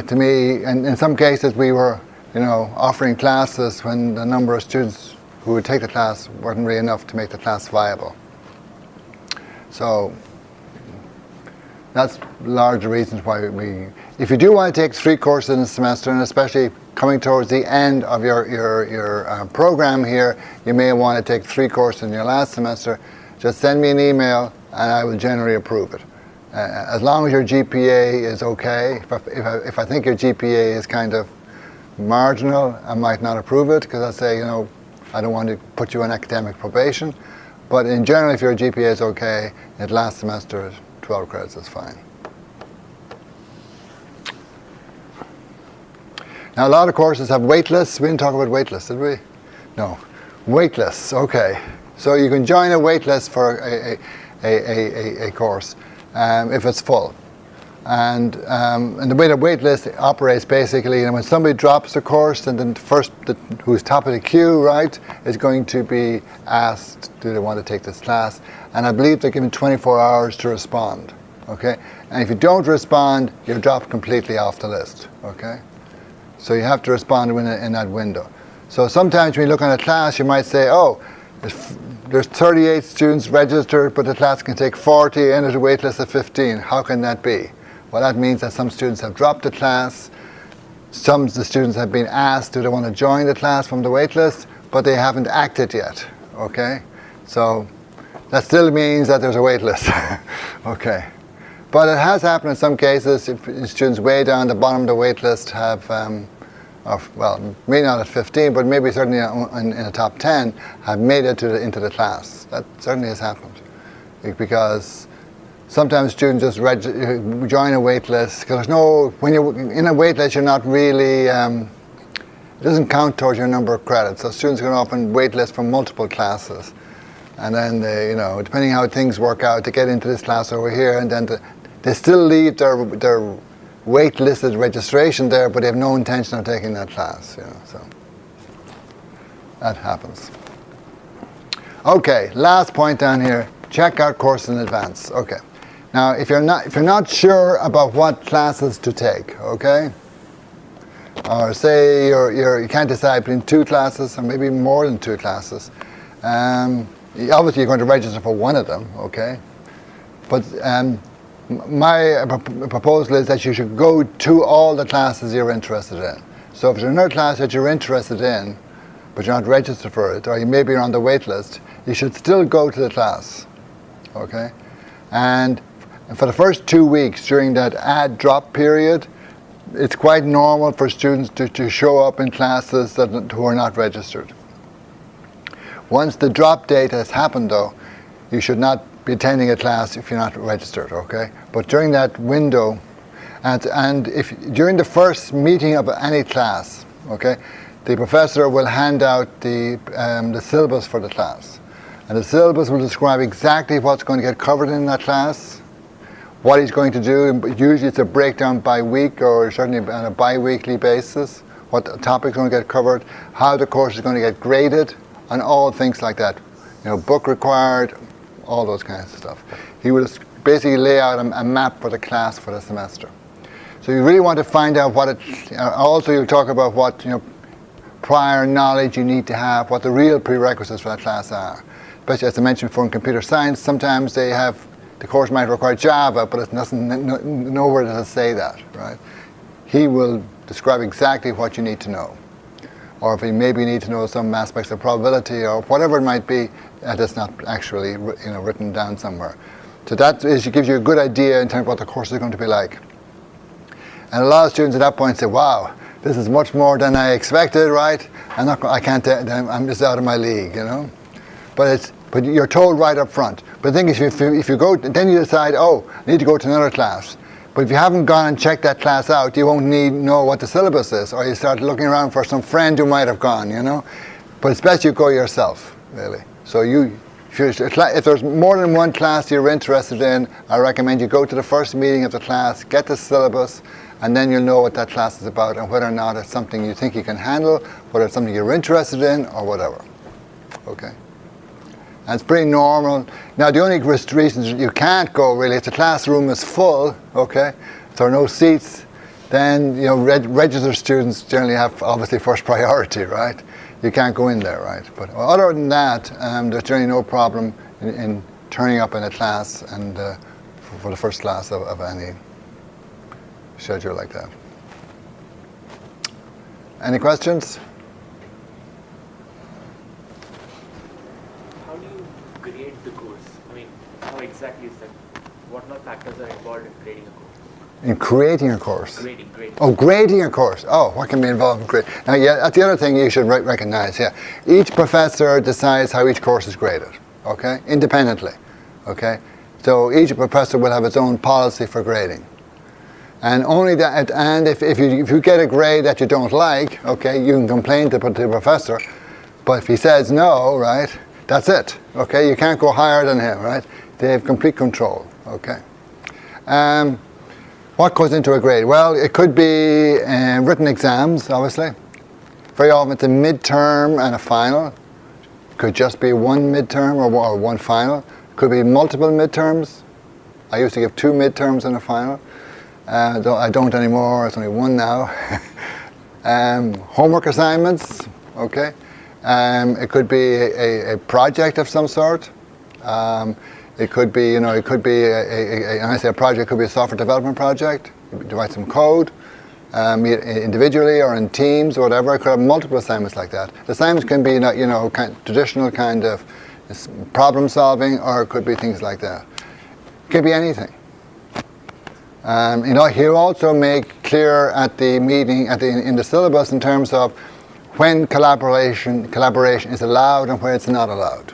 to me, and in some cases we were, offering classes when the number of students who would take the class weren't really enough to make the class viable. So that's large reasons why if you do want to take 3 courses in a semester, and especially coming towards the end of your program here, you may want to take 3 courses in your last semester, just send me an email and I will generally approve it. As long as your GPA is okay. If I think your GPA is kind of marginal, I might not approve it because I say, I don't want to put you on academic probation. But in general, if your GPA is okay, at last semester, 12 credits is fine. Now, a lot of courses have wait lists. We didn't talk about wait lists, did we? No. Wait lists, okay. So you can join a wait list for a course if it's full. And the way the wait list operates basically, when somebody drops a course, and then the first who's top of the queue, right, is going to be asked, do they want to take this class? And I believe they're given 24 hours to respond, okay? And if you don't respond, you're dropped completely off the list, okay? So you have to respond in that window. So sometimes when you look on a class, you might say, oh, there's 38 students registered, but the class can take 40 and there's a wait list of 15. How can that be? Well, that means that some students have dropped the class. Some of the students have been asked, do they want to join the class from the wait list, but they haven't acted yet, okay? So that still means that there's a wait list, okay? But it has happened in some cases, if students way down the bottom of the wait list have, maybe not at 15, but maybe certainly in the top 10, have made it into the class. That certainly has happened. Because sometimes students just join a wait list, because when you're in a wait list, you're not really, it doesn't count towards your number of credits. So students can often wait list for multiple classes. And then they, depending how things work out, to get into this class over here, and then they still leave their waitlisted registration there, but they have no intention of taking that class. So that happens. Okay, last point down here. Check out courses in advance. Okay. Now, if you're not sure about what classes to take, okay, or say you can't decide between 2 classes or maybe more than 2 classes, obviously you're going to register for one of them, okay. But my proposal is that you should go to all the classes you're interested in. So if there's another class that you're interested in, but you're not registered for it, or you maybe you're on the wait list, you should still go to the class, okay. And for the first 2 weeks during that add drop period, it's quite normal for students to show up in classes who are not registered. Once the drop date has happened though, you should not be attending a class if you're not registered, okay? But during that window, and if during the first meeting of any class, okay, the professor will hand out the syllabus for the class. And the syllabus will describe exactly what's going to get covered in that class, what he's going to do. Usually it's a breakdown by week or certainly on a bi-weekly basis, what the topic's going to get covered, how the course is going to get graded, and all things like that. Book required, all those kinds of stuff. He will basically lay out a map for the class for the semester. So you really want to find out what it, also you'll talk about what prior knowledge you need to have, what the real prerequisites for that class are. Especially as I mentioned before in computer science, sometimes the course might require Java, but it doesn't nowhere does it say that, right? He will describe exactly what you need to know. Or if you maybe need to know some aspects of probability or whatever it might be, that's not actually written down somewhere. So that gives you a good idea in terms of what the course is going to be like. And a lot of students at that point say, wow, this is much more than I expected, right? I'm just out of my league, But you're told right up front. But the thing is, if you go, then you decide, oh, I need to go to another class. But if you haven't gone and checked that class out, you won't know what the syllabus is, or you start looking around for some friend who might have gone, But it's best you go yourself, really. So if there's more than one class you're interested in, I recommend you go to the first meeting of the class, get the syllabus, and then you'll know what that class is about and whether or not it's something you think you can handle, whether it's something you're interested in, or whatever. Okay. And it's pretty normal. Now, the only reasons you can't go, really, if the classroom is full, okay, if there are no seats, then, registered students generally have, obviously, first priority, right? You can't go in there, right? But other than that, there's generally no problem in turning up in a class and for the first class of any schedule like that. Any questions? Grade the course? How exactly is that? What all factors are involved in grading a course? In creating a course? Grading. Oh, grading a course. Oh, what can be involved in grading? Now, yeah, that's the other thing you should recognize, yeah. Each professor decides how each course is graded, okay? Independently, okay? So each professor will have its own policy for grading. And only that, and if you get a grade that you don't like, okay, you can complain to the professor, but if he says no, right, that's it, okay? You can't go higher than him, right? They have complete control, okay? What goes into a grade? Well, it could be written exams, obviously. Very often it's a midterm and a final. Could just be one midterm or one final. Could be multiple midterms. I used to give 2 midterms and a final. I don't anymore, it's only 1 now. Homework assignments, okay? It could be a project of some sort. It could be, when I say a project, it could be a software development project. You write some code, individually or in teams or whatever. I could have multiple assignments like that. The assignments can be, traditional kind of problem solving, or it could be things like that. It could be anything. He'll also make clear at the meeting, in the syllabus, in terms of when collaboration is allowed and when it's not allowed.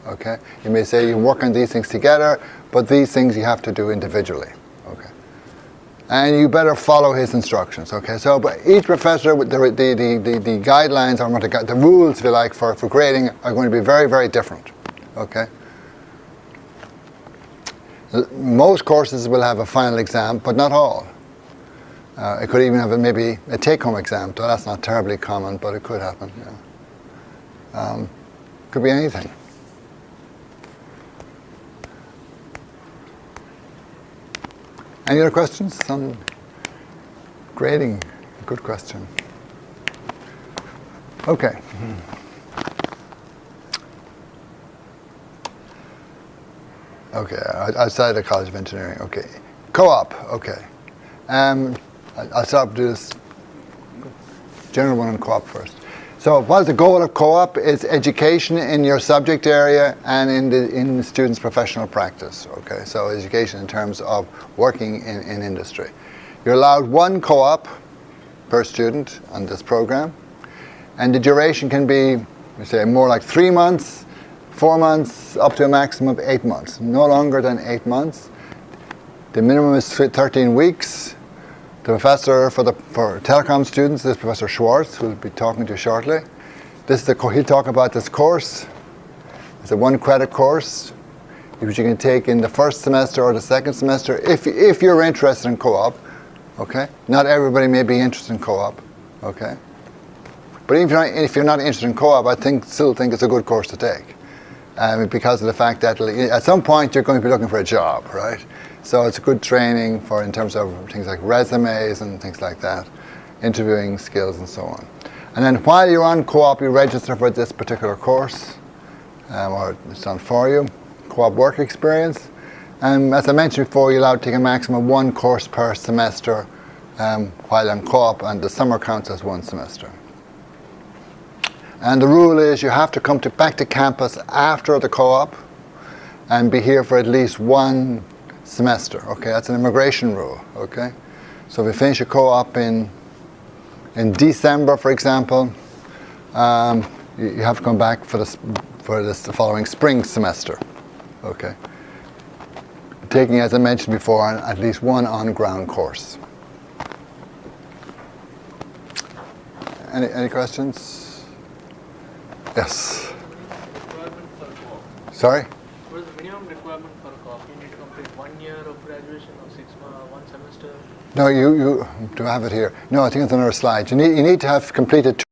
Okay, you may say you work on these things together, but these things you have to do individually. Okay, and you better follow his instructions. Okay, so but each professor, the guidelines or the rules, if you like, for grading are going to be very, very different. Okay, most courses will have a final exam, but not all. It could even have maybe a take-home exam. So that's not terribly common, but it could happen. Yeah. Could be anything. Any other questions on grading? Good question. Okay. Okay, outside the College of Engineering. Okay. Co-op. Okay. I'll start with this general one on co-op first. So what is the goal of co-op? It's education in your subject area and in the student's professional practice. Okay, so education in terms of working in industry. You're allowed one co-op per student on this program, and the duration can be, we say, more like 3 months, 4 months, up to a maximum of 8 months. No longer than 8 months. The minimum is 13 weeks. The professor for telecom students is Professor Schwartz, who will be talking to you shortly. He'll talk about this course. It's a 1-credit course, which you can take in the first semester or the second semester if you're interested in co-op. Okay, not everybody may be interested in co-op. Okay, but if you're not interested in co-op, I still think it's a good course to take, because of the fact that at some point you're going to be looking for a job, right? So it's a good training in terms of things like resumes and things like that, interviewing skills and so on. And then while you're on co-op, you register for this particular course, or it's done for you, co-op work experience. And as I mentioned before, you're allowed to take a maximum of 1 course per semester while on co-op, and the summer counts as 1 semester. And the rule is you have to come back to campus after the co-op and be here for at least 1 semester. Okay, that's an immigration rule. Okay, so if you finish a co-op in December, for example, you have to come back for the following spring semester. Okay, taking, as I mentioned before, at least 1 on-ground course. Any questions? Yes. Requirement for co-op. Sorry? What is the minimum requirement for a co-op? You need to complete 1 year of graduation or 6 months, 1 semester? No, you do have it here. No, I think it's on our slide. You need to have completed